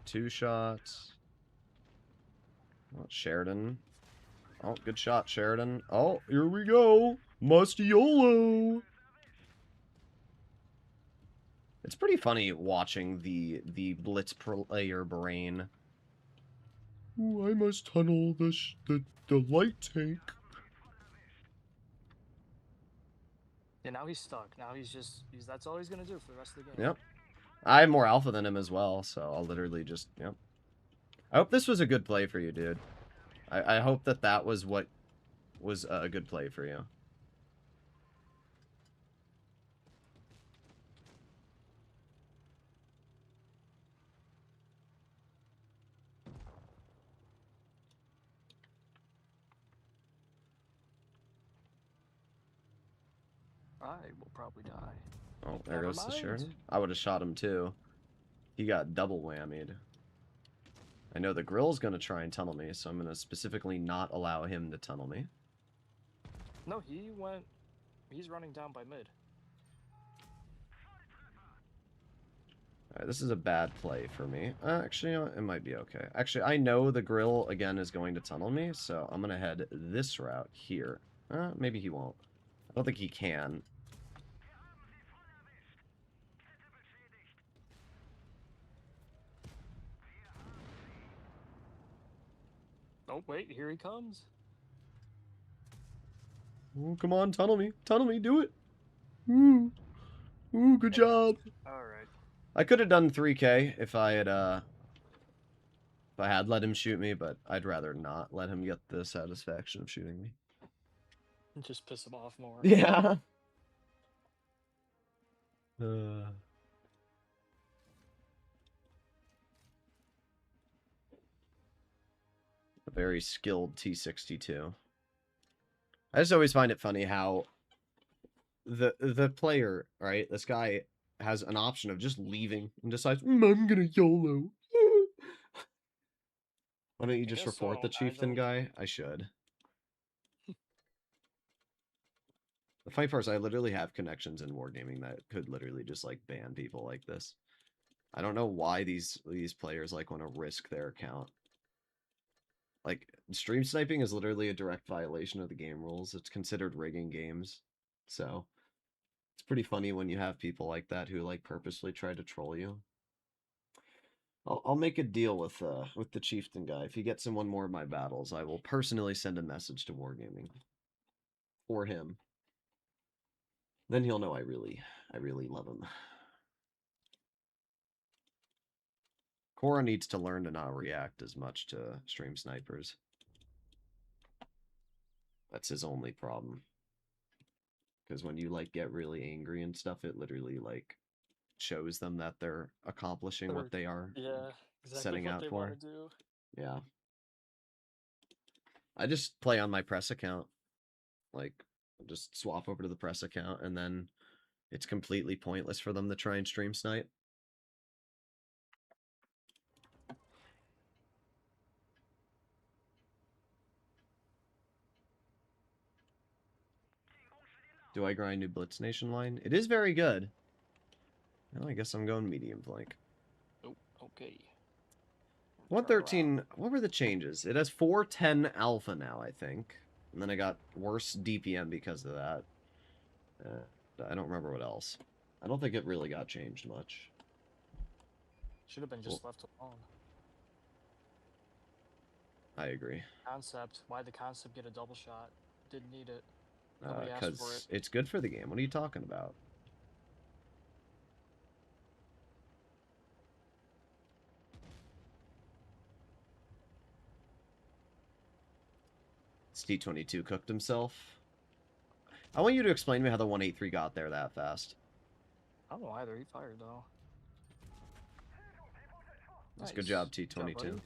Speaker 1: 2 shots. Oh, Sheridan. Oh, good shot, Sheridan. Oh, here we go. Musty YOLO. It's pretty funny watching the Blitz player brain. Ooh, I must tunnel the light tank.
Speaker 3: Yeah, now he's stuck. Now that's all he's gonna do for the rest of the game.
Speaker 1: Yep. I have more alpha than him as well, so I'll literally just, yep. I hope this was a good play for you, dude. I hope that was what was a good play for you.
Speaker 3: I will probably die.
Speaker 1: Oh, there
Speaker 3: Never
Speaker 1: goes the
Speaker 3: mind.
Speaker 1: Sheridan. I would have shot him too. He got double whammied. I know the grill's going to try and tunnel me, so I'm going to specifically not allow him to tunnel me.
Speaker 3: No, he's running down by mid.
Speaker 1: Alright, this is a bad play for me. Actually, you know, it might be okay. Actually, I know the grill, again, is going to tunnel me, so I'm going to head this route here. Maybe he won't. I don't think he can.
Speaker 3: Oh, wait, here he comes.
Speaker 1: Oh, come on, tunnel me. Tunnel me, do it. Ooh. Ooh, good job.
Speaker 3: Alright.
Speaker 1: I could have done 3K if I had let him shoot me, but I'd rather not let him get the satisfaction of shooting me.
Speaker 3: Just piss him off more.
Speaker 1: Yeah. A very skilled T62. I just always find it funny how the player, right? This guy has an option of just leaving and decides, I'm gonna YOLO. Why don't you
Speaker 3: I
Speaker 1: just
Speaker 3: guess
Speaker 1: report the
Speaker 3: so.
Speaker 1: Chieftain guy? I should. The funny part is I literally have connections in Wargaming that could literally just like ban people like this. I don't know why these players like want to risk their account. Like stream sniping is literally a direct violation of the game rules. It's considered rigging games. So it's pretty funny when you have people like that who like purposely try to troll you. I'll make a deal with the Chieftain guy. If he gets in one more of my battles, I will personally send a message to Wargaming for him. Then he'll know I really love him. Cora needs to learn to not react as much to stream snipers. That's his only problem. Because when you like get really angry and stuff, it literally like shows them that they're accomplishing what they are
Speaker 3: Yeah, exactly
Speaker 1: setting
Speaker 3: what
Speaker 1: out
Speaker 3: they
Speaker 1: for.
Speaker 3: want to do.
Speaker 1: Yeah. I just play on my press account. Like, just swap over to the press account, and then it's completely pointless for them to try and stream snipe. Do I grind new Blitz Nation line? It is very good. Well, I guess I'm going medium flank.
Speaker 3: Oh, okay.
Speaker 1: 113, what were the changes? It has 410 alpha now, I think. And then I got worse DPM because of that. I don't remember what else. I don't think it really got changed much.
Speaker 3: Should have been just left alone.
Speaker 1: I agree.
Speaker 3: Concept. Why'd the concept get a double shot? Didn't need it. Nobody asked for it.
Speaker 1: Because it's good for the game. What are you talking about? T22 cooked himself. I want you to explain to me how the 183 got there that fast.
Speaker 3: I don't know either. He fired though.
Speaker 1: That's
Speaker 3: Nice.
Speaker 1: good job,
Speaker 3: Good job,
Speaker 1: T22.
Speaker 3: buddy.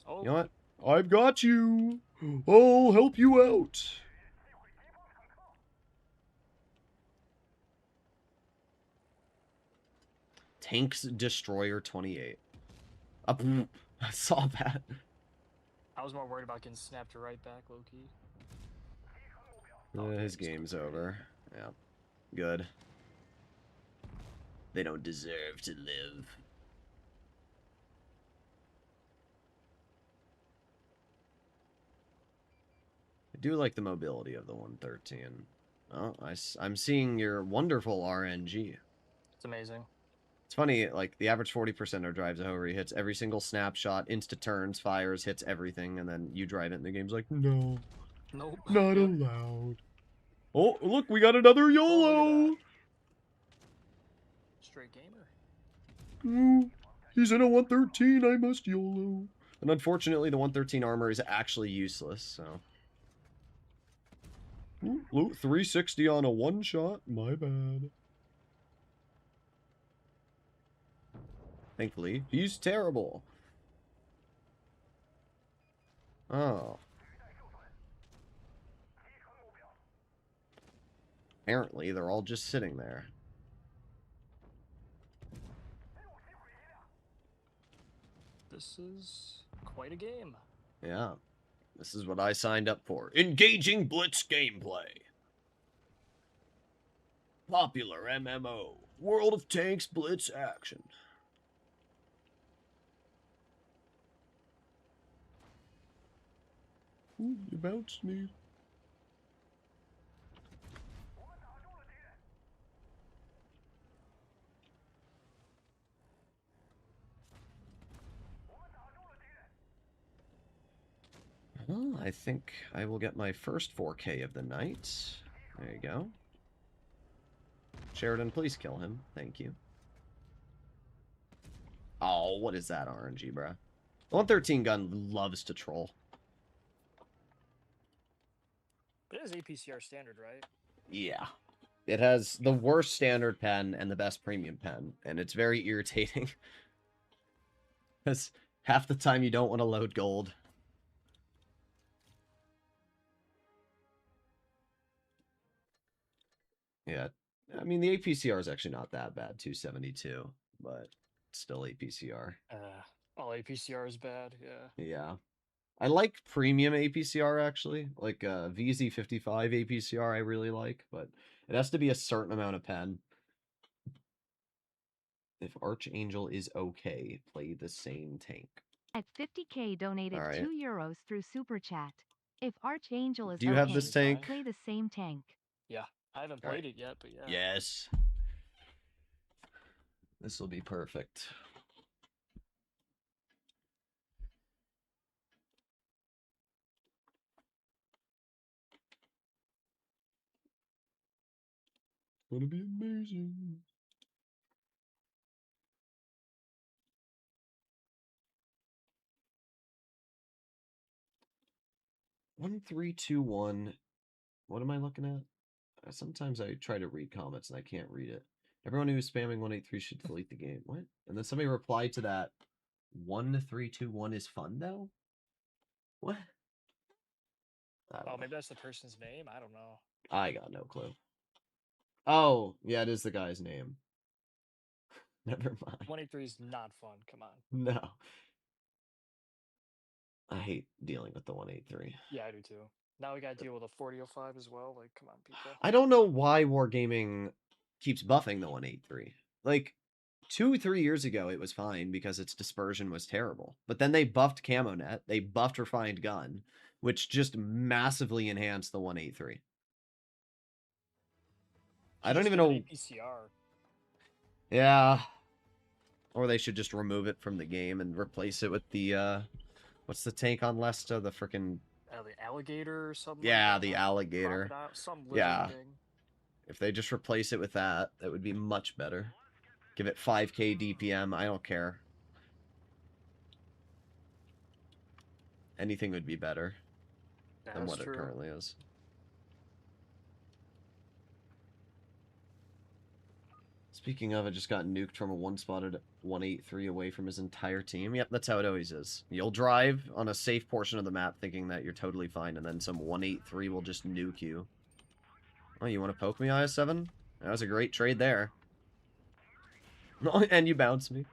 Speaker 3: Oh,
Speaker 1: You know what? I've got you. I'll help you out. Tanks Destroyer 28. Up. I saw that.
Speaker 3: I was more worried about getting snapped right back, low key.
Speaker 1: His game's over. Yeah. Good. They don't deserve to live. I do like the mobility of the 113. Oh, I'm seeing your wonderful RNG.
Speaker 3: It's amazing.
Speaker 1: It's funny, like, the average 40%er drives a hover. He hits every single snapshot, insta-turns, fires, hits everything, and then you drive it, and the game's like, no.
Speaker 3: Nope.
Speaker 1: Not allowed. Oh, look, we got another YOLO!
Speaker 3: Straight gamer.
Speaker 1: Ooh, he's in a 113, I must YOLO. And unfortunately, the 113 armor is actually useless, so... Ooh, loot 360 on a one-shot? My bad. Thankfully, he's terrible. Oh. Apparently, they're all just sitting there.
Speaker 3: This is quite a game.
Speaker 1: Yeah. This is what I signed up for. Engaging Blitz gameplay. Popular MMO. World of Tanks Blitz action. Ooh, you bounced me. Well, I think I will get my first 4K of the night. There you go. Sheridan, please kill him. Thank you. Oh, what is that RNG, bruh? The 113 gun loves to troll.
Speaker 3: It is APCR standard, right?
Speaker 1: Yeah. It has the worst standard pen and the best premium pen, and it's very irritating. Because half the time you don't want to load gold. Yeah. I mean, the APCR is actually not that bad, 272, but still APCR.
Speaker 3: All APCR is bad, yeah.
Speaker 1: Yeah. I like premium APCR, actually. Like VZ55 APCR I really like, but it has to be a certain amount of pen. If Archangel is okay, play the same tank.
Speaker 2: At 50K donated
Speaker 1: All right.
Speaker 2: 2 euros through Super Chat. If Archangel is
Speaker 1: Do you
Speaker 2: okay,
Speaker 1: have this tank?
Speaker 2: play the same tank.
Speaker 3: Yeah, I haven't
Speaker 1: All
Speaker 3: played
Speaker 1: right.
Speaker 3: it yet, but yeah.
Speaker 1: Yes. This will be perfect. Gonna be amazing. One, 3, 2, 1. What am I looking at? Sometimes I try to read comments and I can't read it. Everyone who is spamming 183 should delete the game. What? And then somebody replied to that. 1, 3, 2, 1 is fun though. What?
Speaker 3: Oh, maybe that's the person's name. I don't know.
Speaker 1: I got no clue. Oh, yeah, it is the guy's name. Never mind.
Speaker 3: 183 is not fun. Come on.
Speaker 1: No. I hate dealing with the 183.
Speaker 3: Yeah, I do too. Now we gotta deal with a 4005 as well. Like, come on, people.
Speaker 1: I don't know why Wargaming keeps buffing the 183. Like, 2-3 years ago, it was fine because its dispersion was terrible. But then they buffed Camo Net, they buffed Refined Gun, which just massively enhanced the 183. I don't even know.
Speaker 3: APCR.
Speaker 1: Yeah. Or they should just remove it from the game and replace it with the, what's the tank on Lesta? The frickin'...
Speaker 3: The alligator or something?
Speaker 1: Yeah,
Speaker 3: like
Speaker 1: the alligator.
Speaker 3: Crocodile, some lizard
Speaker 1: Yeah.
Speaker 3: thing.
Speaker 1: If they just replace it with that, that would be much better. Give it 5k DPM, I don't care. Anything would be better than what it currently is. Speaking of, I just got nuked from a one-spotted 183 away from his entire team. Yep, that's how it always is. You'll drive on a safe portion of the map thinking that you're totally fine, and then some 183 will just nuke you. Oh, you want to poke me, IS-7? That was a great trade there. And you bounced me.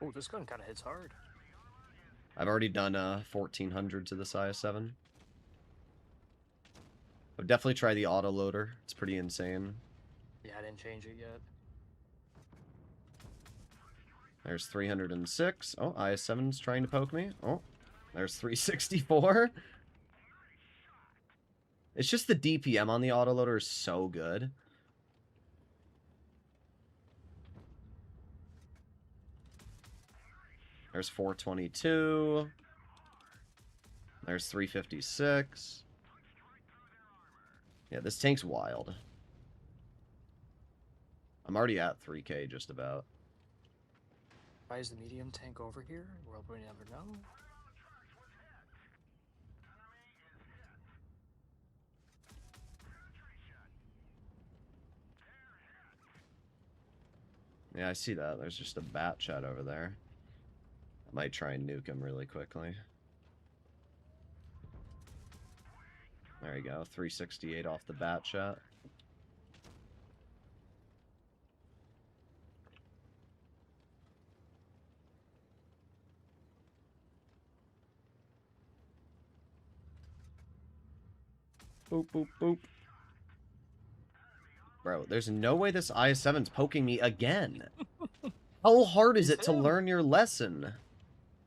Speaker 3: Oh, this gun kind of hits hard.
Speaker 1: I've already done 1400 to this IS-7. I'd definitely try the autoloader. It's pretty insane.
Speaker 3: Yeah, I didn't change it yet.
Speaker 1: There's 306. Oh, IS-7's trying to poke me. Oh, there's 364. It's just the DPM on the autoloader is so good. There's 422. There's 356. Yeah, this tank's wild. I'm already at 3k just about.
Speaker 3: Why is the medium tank over here? World we never know.
Speaker 1: Yeah, I see that. There's just a bat chat over there. I might try and nuke him really quickly. There you go. 368 off the bat chat. Boop, boop, boop. Bro, there's no way this IS-7's poking me again. How hard is it to learn your lesson?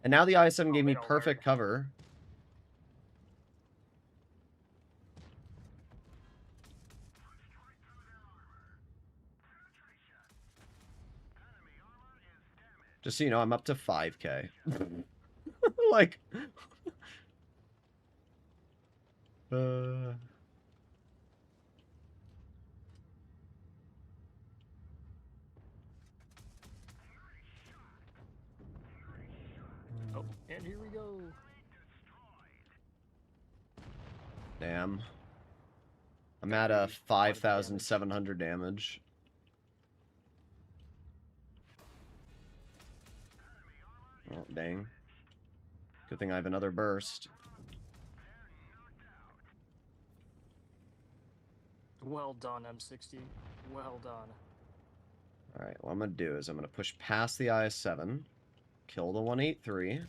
Speaker 1: And now the IS-7 gave me perfect cover. Just so you know, I'm up to 5K. Like...
Speaker 3: Oh, and here we go.
Speaker 1: Damn. I'm
Speaker 3: Got
Speaker 1: at a
Speaker 3: a lot of damage.
Speaker 1: 5,700 damage. Oh, dang. Good thing I have another burst.
Speaker 3: Well done, M60. Well done.
Speaker 1: Alright, what I'm going to do is I'm going to push past the IS-7, kill the 183,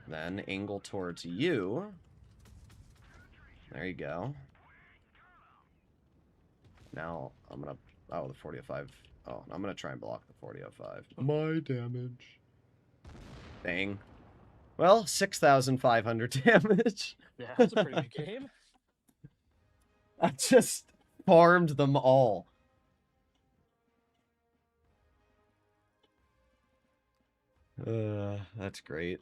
Speaker 1: then angle towards you. There you go. Now, I'm going to... Oh, the 4005. Oh, I'm going to try and block the 4005. My damage. Dang. Well, 6,500 damage.
Speaker 3: Yeah, that's a pretty good game.
Speaker 1: I just farmed them all. That's great.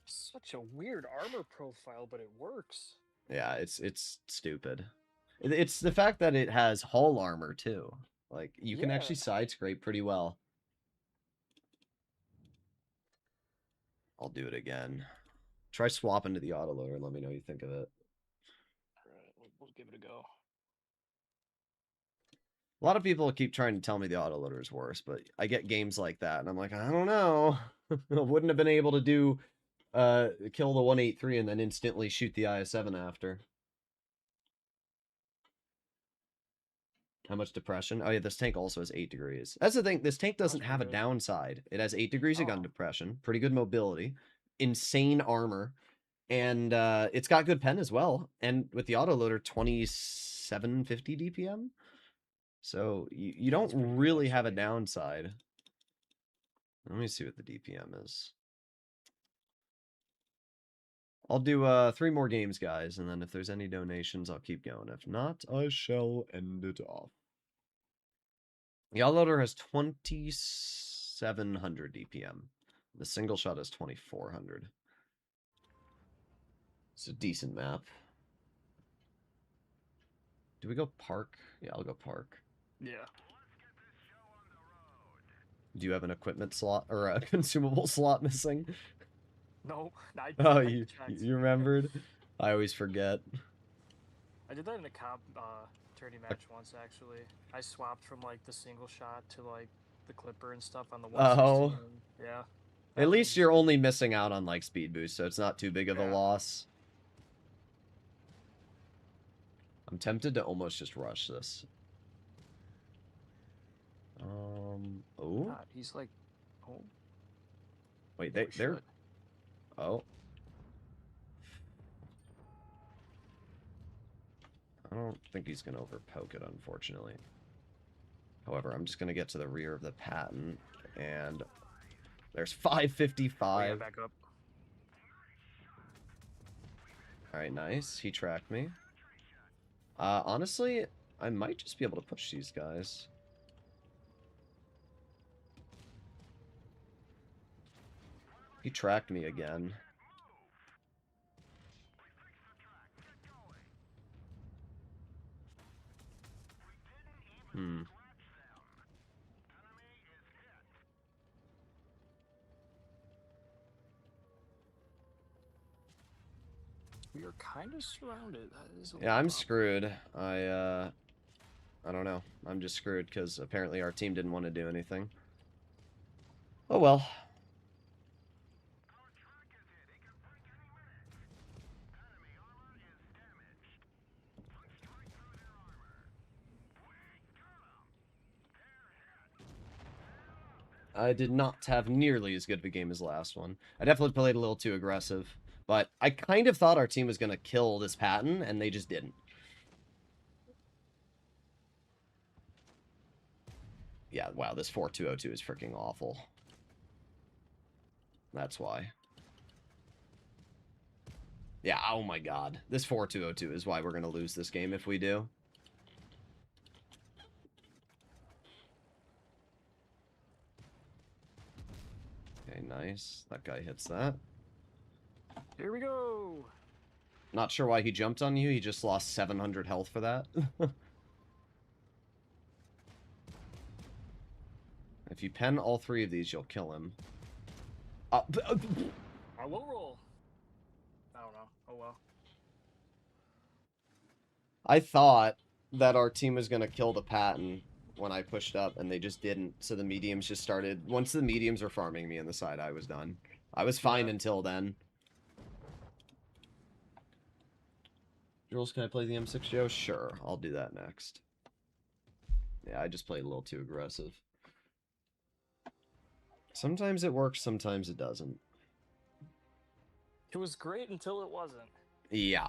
Speaker 3: Such a weird armor profile, but it works.
Speaker 1: Yeah, it's stupid. It's the fact that it has hull armor too. Like you can actually side scrape pretty well. I'll do it again. Try swapping to the autoloader and let me know what you think of it.
Speaker 3: Alright, we'll give it a go.
Speaker 1: A lot of people keep trying to tell me the autoloader is worse, but I get games like that and I'm like, I don't know. I wouldn't have been able to do kill the 183 and then instantly shoot the IS-7 after. How much depression? Oh yeah, this tank also has 8 degrees. That's the thing, this tank doesn't have a downside. It has 8 degrees of gun depression, pretty good mobility, insane armor, and it's got good pen as well. And with the autoloader, 2750 DPM. So you don't really have a downside. Let me see what the DPM is. I'll do 3 more games, guys, and then if there's any donations, I'll keep going. If not, I shall end it off. The autoloader has 2,700 DPM. The single shot is 2,400. It's a decent map. Do we go park? Yeah, I'll go park.
Speaker 3: Yeah.
Speaker 1: Do you have an equipment slot or a consumable slot missing?
Speaker 3: No,
Speaker 1: Oh, you remembered? I always forget.
Speaker 3: I did that in a comp tourney match once, actually. I swapped from, like, the single shot to, like, the clipper and stuff on the 116.
Speaker 1: Oh.
Speaker 3: Yeah.
Speaker 1: At least you're only missing out on, like, speed boost, so it's not too big of a loss. I'm tempted to almost just rush this. Oh.
Speaker 3: God, he's like, oh.
Speaker 1: Wait, they're... Oh. I don't think he's going to overpoke it, unfortunately. However, I'm just going to get to the rear of the patent, and there's 555.
Speaker 3: Oh, yeah, back up.
Speaker 1: Alright, nice. He tracked me. Honestly, I might just be able to push these guys. He tracked me again.
Speaker 3: We are kind of surrounded. That is
Speaker 1: Yeah, I'm screwed. I don't know. I'm just screwed because apparently our team didn't want to do anything. Oh well. I did not have nearly as good of a game as the last one. I definitely played a little too aggressive. But I kind of thought our team was going to kill this patent, and they just didn't. Yeah, wow, this 4202 is freaking awful. That's why. Yeah, oh my god. This 4202 is why we're going to lose this game if we do. Okay, nice. That guy hits that.
Speaker 3: Here we go.
Speaker 1: Not sure why he jumped on you. He just lost 700 health for that. If you pen all 3 of these, you'll kill him.
Speaker 3: I will roll. I don't know. Oh well.
Speaker 1: I thought that our team was going to kill the pattern when I pushed up, and they just didn't. So the mediums just started. Once the mediums were farming me on the side, I was done. I was fine until then. Droodles, can I play the M6 Joe? Sure, I'll do that next. Yeah, I just played a little too aggressive. Sometimes it works, sometimes it doesn't.
Speaker 3: It was great until it wasn't.
Speaker 1: Yeah.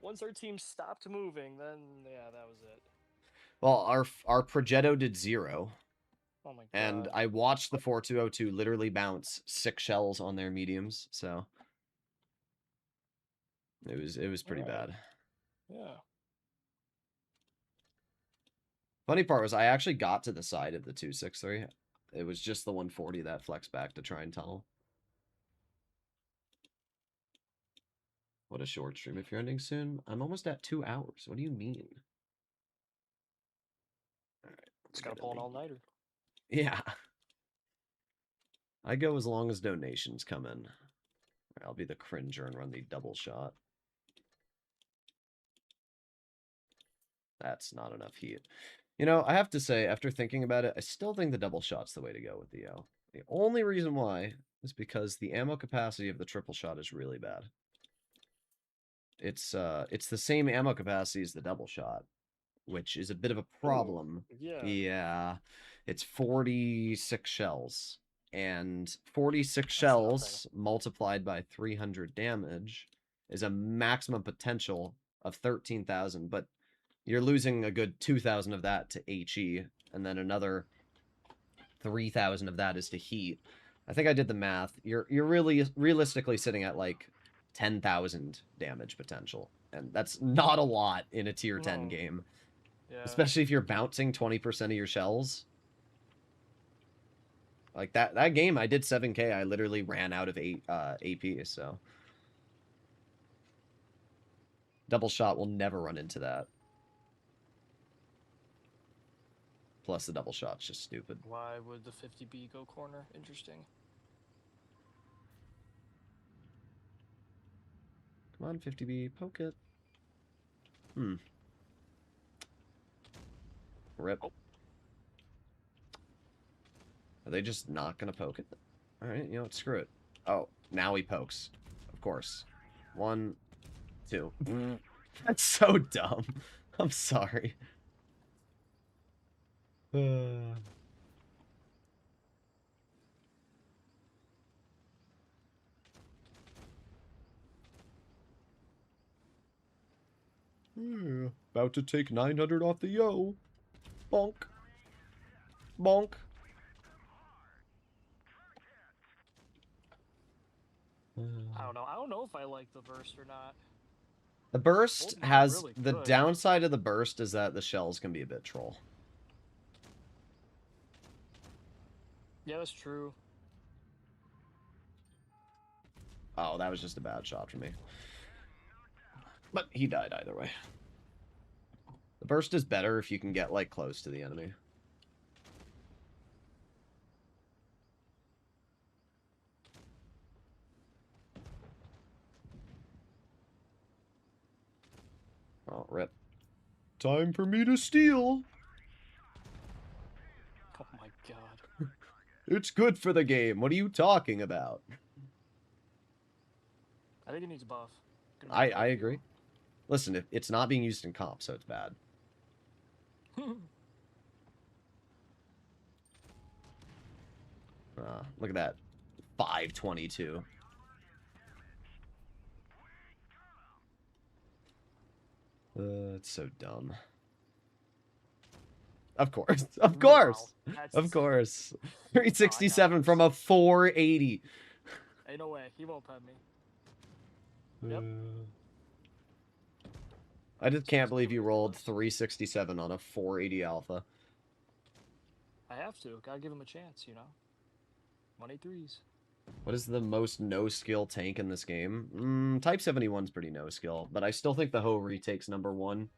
Speaker 3: Once our team stopped moving, then yeah, that was it.
Speaker 1: Well, our Progetto did 0.
Speaker 3: Oh my god.
Speaker 1: And I watched the 4202 literally bounce 6 shells on their mediums, so it was pretty bad.
Speaker 3: Yeah.
Speaker 1: Funny part was I actually got to the side of the 263. It was just the 140 that flexed back to try and tunnel. What a short stream. If you're ending soon, I'm almost at 2 hours. What do you mean? Alright.
Speaker 3: It's gotta pull an all-nighter.
Speaker 1: Yeah. I go as long as donations come in. I'll be the cringer and run the double shot. That's not enough heat. You know, I have to say, after thinking about it, I still think the double shot's the way to go with the O. The only reason why is because the ammo capacity of the triple shot is really bad. It's the same ammo capacity as the double shot, which is a bit of a problem.
Speaker 3: Ooh, yeah.
Speaker 1: Yeah. It's 46 shells. And 46
Speaker 3: That's
Speaker 1: shells multiplied by 300 damage is a maximum potential of 13,000, but you're losing a good 2,000 of that to HE, and then another 3,000 of that is to heat. I think I did the math. You're really realistically sitting at like 10,000 damage potential, and that's not a lot in a tier 10 game.
Speaker 3: Yeah.
Speaker 1: Especially if you're bouncing 20% of your shells. Like that game, I did 7k. I literally ran out of AP, so double shot will never run into that. Plus, the double shot's just stupid.
Speaker 3: Why would the 50B go corner? Interesting.
Speaker 1: Come on, 50B, poke it. Rip.
Speaker 3: Oh.
Speaker 1: Are they just not gonna poke it? Alright, you know what, screw it. Oh, now he pokes. Of course. 1, 2. That's so dumb. I'm sorry. About to take 900 off the yo. Bonk. Bonk.
Speaker 3: I don't know. I don't know if I like the burst or not.
Speaker 1: The burst
Speaker 3: Both
Speaker 1: has
Speaker 3: really
Speaker 1: the
Speaker 3: good.
Speaker 1: downside of the burst is that the shells can be a bit troll.
Speaker 3: Yeah, that's true.
Speaker 1: Oh, that was just a bad shot for me. But he died either way. The burst is better if you can get, like, close to the enemy. Oh, rip. Time for me to steal!
Speaker 3: Oh my god.
Speaker 1: It's good for the game. What are you talking about?
Speaker 3: I think it needs a buff.
Speaker 1: I agree. Listen, it's not being used in comp, so it's bad. Look at that. 522. It's so dumb. Of course. Of course.
Speaker 3: Wow,
Speaker 1: Of course. 367 from a 480.
Speaker 3: Ain't no way. He won't pet me. Yep.
Speaker 1: I just can't believe you rolled 367 on a 480 alpha.
Speaker 3: I have to. Gotta give him a chance, you know? 183s.
Speaker 1: What is the most no-skill tank in this game? Type 71's pretty no-skill, but I still think the Ho retake's #1.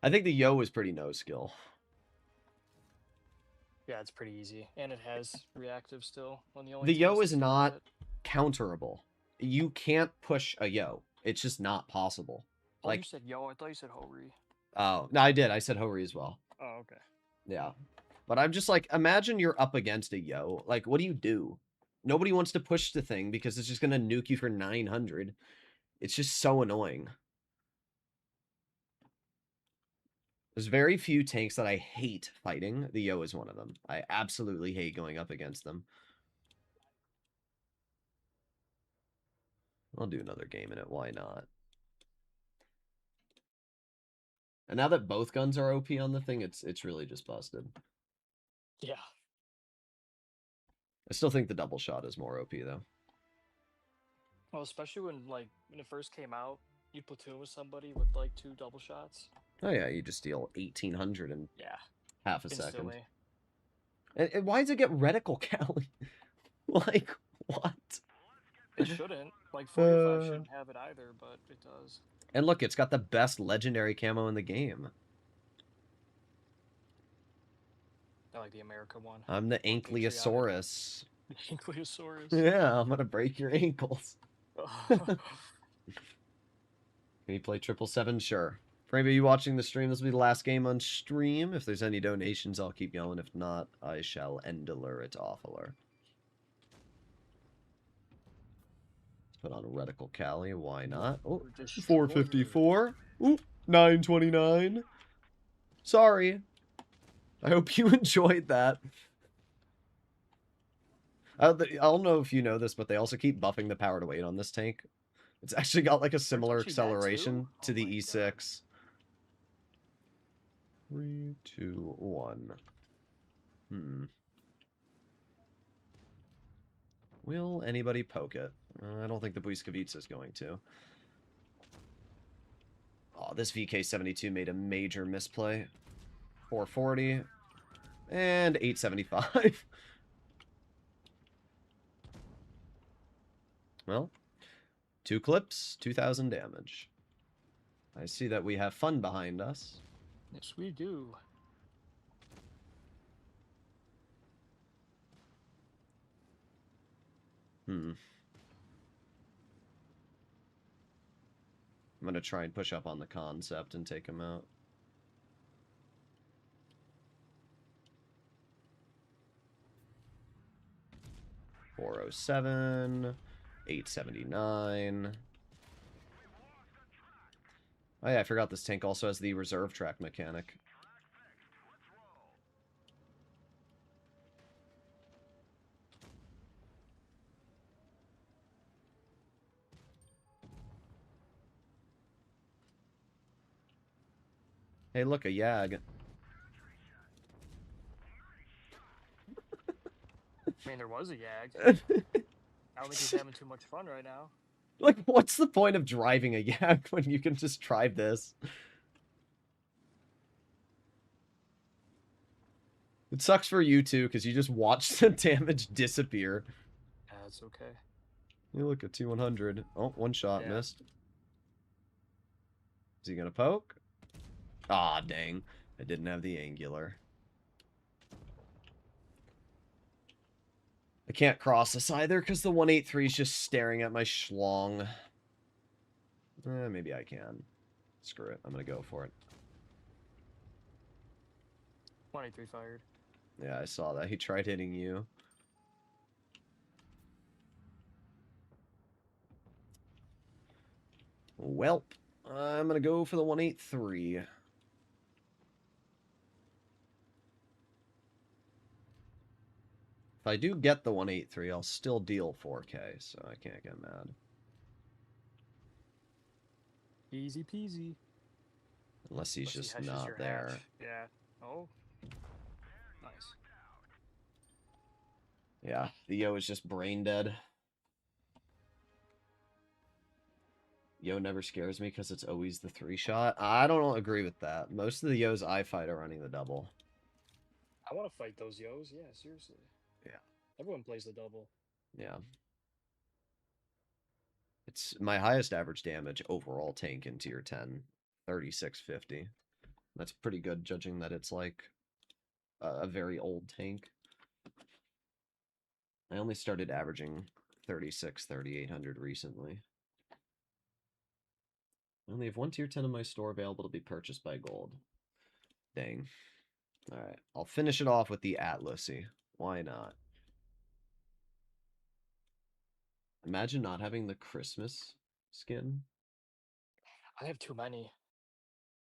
Speaker 1: I think the Yo is pretty no-skill.
Speaker 3: Yeah, it's pretty easy, and it has reactive still. When the only
Speaker 1: The Yo
Speaker 3: tanks
Speaker 1: is
Speaker 3: that don't have
Speaker 1: not
Speaker 3: it.
Speaker 1: counterable. You can't push a Yo. It's just not possible.
Speaker 3: Oh,
Speaker 1: Like,
Speaker 3: you said Yo. I thought you said Hori.
Speaker 1: oh, no, I did. I said Hori as well.
Speaker 3: Oh, okay.
Speaker 1: Yeah. But I'm just like, imagine you're up against a Yo. Like, what do? Nobody wants to push the thing because it's just going to nuke you for 900. It's just so annoying. There's very few tanks that I hate fighting. The Yo is one of them. I absolutely hate going up against them. I'll do another game in it. Why not? And now that both guns are OP on the thing, it's really just busted.
Speaker 3: Yeah.
Speaker 1: I still think the double shot is more OP though.
Speaker 3: Well, especially when it first came out, you'd platoon with somebody with like 2 double shots.
Speaker 1: Oh yeah, you just deal 1800 in
Speaker 3: Yeah.
Speaker 1: half a
Speaker 3: Instantly.
Speaker 1: second. And why does it get reticle Cali? Like, what?
Speaker 3: It shouldn't. Like 45 shouldn't have it either, but it does.
Speaker 1: And look, it's got the best legendary camo in the game.
Speaker 3: I like the America one.
Speaker 1: I'm the
Speaker 3: patriotic.
Speaker 1: Ankylosaurus.
Speaker 3: Ankylosaurus.
Speaker 1: Yeah, I'm gonna break your ankles. Can you play 777? Sure. For anybody you watching the stream, this will be the last game on stream. If there's any donations, I'll keep going. If not, I shall endeler it awfuler. Put on a reticle Cali, why not? Oh, 454. Ooh, 929. Sorry. I hope you enjoyed that. I don't know if you know this, but they also keep buffing the power to weight on this tank. It's actually got like a similar acceleration to the E6. 3, 2, 1. Will anybody poke it? I don't think the Błyskawica is going to. Oh, this VK72 made a major misplay. 440. And 875. Well, 2 clips, 2,000 damage. I see that we have fun behind us.
Speaker 3: Yes, we do.
Speaker 1: I'm going to try and push up on the concept and take him out. $407, $879. Oh yeah, I forgot this tank also has the reserve track mechanic. Hey, look, a Yag.
Speaker 3: I mean, there was a Yag. I don't think he's having too much fun right now.
Speaker 1: Like, what's the point of driving a Yag when you can just drive this? It sucks for you, too, because you just watch the damage disappear.
Speaker 3: Yeah, it's okay.
Speaker 1: You look at T100. Oh, one shot missed. Is he gonna poke? Ah, dang. I didn't have the angular. I can't cross this either because the 183 is just staring at my schlong. Maybe I can. Screw it. I'm gonna go for it.
Speaker 3: 183 fired.
Speaker 1: Yeah, I saw that. He tried hitting you. Welp. I'm gonna go for the 183. If I do get the 183, I'll still deal 4K, so I can't get mad.
Speaker 3: Easy peasy.
Speaker 1: Unless he's just not there.
Speaker 3: Hatch. Yeah. Oh. Nice.
Speaker 1: Yeah, the Yo is just brain dead. Yo never scares me because it's always the 3-shot. I don't agree with that. Most of the Yos I fight are running the double.
Speaker 3: I want to fight those Yos. Yeah, seriously.
Speaker 1: Yeah.
Speaker 3: Everyone plays the double.
Speaker 1: Yeah. It's my highest average damage overall tank in tier 10, 3650. That's pretty good, judging that it's like a very old tank. I only started averaging 3,800 recently. I only have one tier 10 in my store available to be purchased by gold. Dang. Alright, I'll finish it off with the Atlasy. Why not? Imagine not having the Christmas skin.
Speaker 3: I have too many.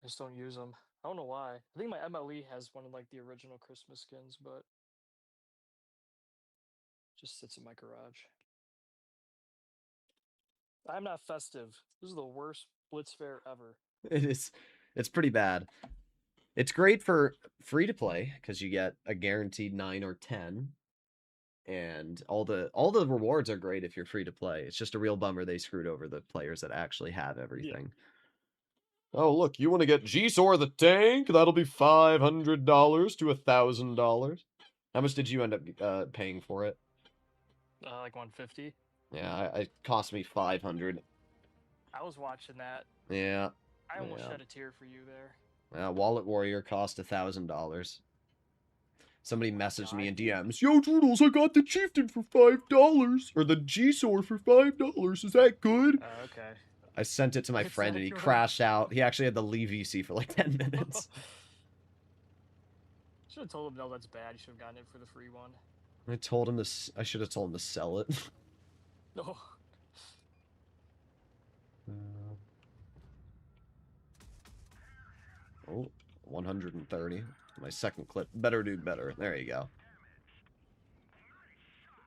Speaker 3: I just don't use them. I don't know why. I think my MLE has one of like the original Christmas skins, but just sits in my garage. I'm not festive. This is the worst Blitz fair ever.
Speaker 1: It is. It's pretty bad. It's great for free to play because you get a guaranteed 9 or 10, and all the rewards are great if you're free to play. It's just a real bummer they screwed over the players that actually have everything. Oh, look, you want to get G-Sor the tank? That'll be $500 to $1,000. How much did you end up paying for it?
Speaker 3: Like 150.
Speaker 1: Yeah, it cost me 500.
Speaker 3: I was watching that.
Speaker 1: Yeah.
Speaker 3: I almost
Speaker 1: Yeah.
Speaker 3: shed a tear for you there.
Speaker 1: Wallet Warrior cost $1,000. Somebody messaged me in
Speaker 3: God.
Speaker 1: DMs, "Yo, Droodles, I got the Chieftain for $5, or the G-Sor for $5. Is that good?"
Speaker 3: Okay.
Speaker 1: I sent it to my
Speaker 3: Is
Speaker 1: friend
Speaker 3: that
Speaker 1: and he
Speaker 3: good?
Speaker 1: crashed out. He actually had the leave VC for like 10 minutes.
Speaker 3: Should have told him no, that's bad. You should have gotten it for the free one.
Speaker 1: I told him to. I should have told him to sell it.
Speaker 3: No.
Speaker 1: Oh, 130. My second clip. Better do better. There you go.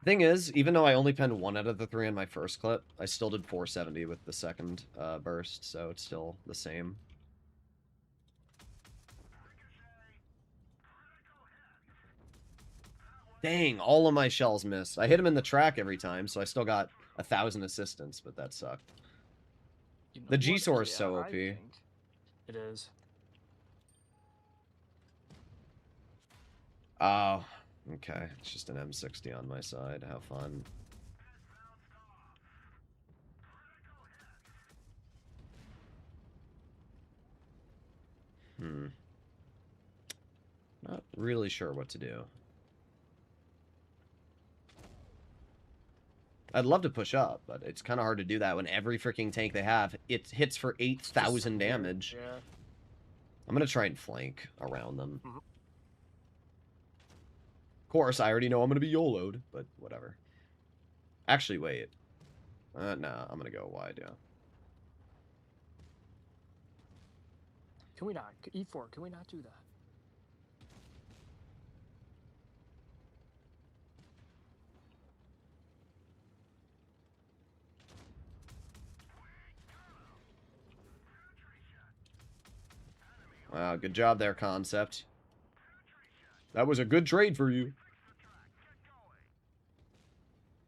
Speaker 1: Thing is, even though I only penned 1 out of the 3 on my first clip, I still did 470 with the second burst, so it's still the same. Dang, all of my shells missed. I hit him in the track every time, so I still got 1,000 assistance, but that sucked.
Speaker 3: You know
Speaker 1: The
Speaker 3: what?
Speaker 1: G-Sor is
Speaker 3: Yeah,
Speaker 1: so
Speaker 3: I
Speaker 1: OP.
Speaker 3: think it is.
Speaker 1: Oh, okay. It's just an M60 on my side. How fun. Not really sure what to do. I'd love to push up, but it's kind of hard to do that when every freaking tank they have, it hits for 8,000 damage.
Speaker 3: Yeah.
Speaker 1: I'm going to try and flank around them.
Speaker 3: Mhm.
Speaker 1: Of course, I already know I'm going to be YOLO'd, but whatever. Actually, wait. No, I'm going to go wide, yeah.
Speaker 3: Can we not? E4, can we not do that?
Speaker 1: Wow, good job there, Concept. That was a good trade for you.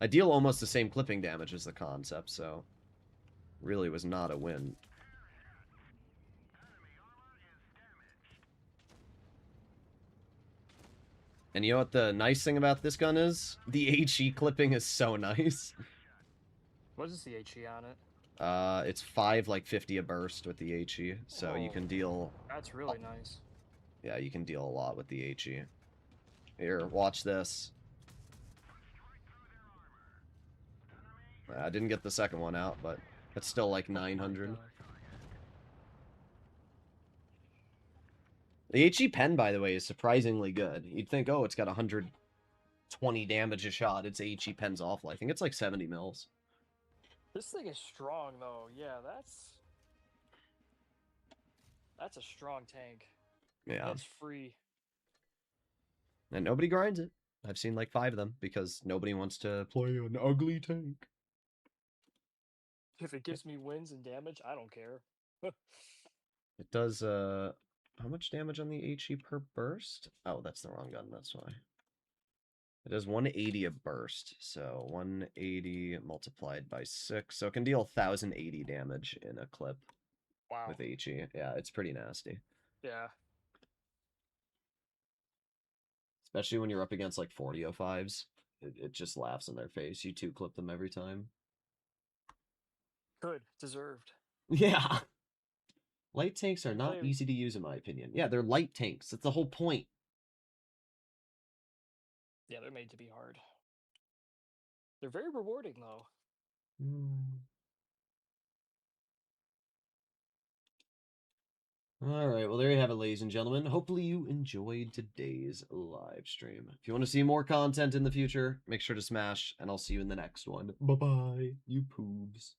Speaker 1: I deal almost the same clipping damage as the Concept, so really was not a win. And you know what the nice thing about this gun is? The HE clipping is so nice.
Speaker 3: What is the HE on it?
Speaker 1: It's 550 a burst with the HE, so you can deal...
Speaker 3: That's really nice.
Speaker 1: Yeah, you can deal a lot with the HE. Here, watch this. I didn't get the second one out, but it's still like 900. The HE pen, by the way, is surprisingly good. You'd think, oh, it's got 120 damage a shot. Its HE pen's awful. I think it's like 70 mils.
Speaker 3: This thing is strong, though. Yeah, that's a strong tank.
Speaker 1: Yeah.
Speaker 3: That's free.
Speaker 1: And nobody grinds it. I've seen like 5 of them because nobody wants to play an ugly tank.
Speaker 3: If it gives me wins and damage, I don't care.
Speaker 1: It does, how much damage on the HE per burst? Oh, that's the wrong gun, that's why. It does 180 a burst, so 180 multiplied by 6. So it can deal 1,080 damage in a clip.
Speaker 3: Wow.
Speaker 1: With HE. Yeah, it's pretty nasty.
Speaker 3: Yeah.
Speaker 1: Especially when you're up against like 4005s. It just laughs in their face. You 2-clip them every time.
Speaker 3: Good. Deserved.
Speaker 1: Yeah. Light tanks are
Speaker 3: You
Speaker 1: not
Speaker 3: play-
Speaker 1: easy to use in my opinion. Yeah, they're light tanks. That's the whole point.
Speaker 3: Yeah, they're made to be hard. They're very rewarding, though.
Speaker 1: All right, well, there you have it, ladies and gentlemen. Hopefully you enjoyed today's live stream. If you want to see more content in the future, make sure to smash, and I'll see you in the next one. Bye-bye, you poobs.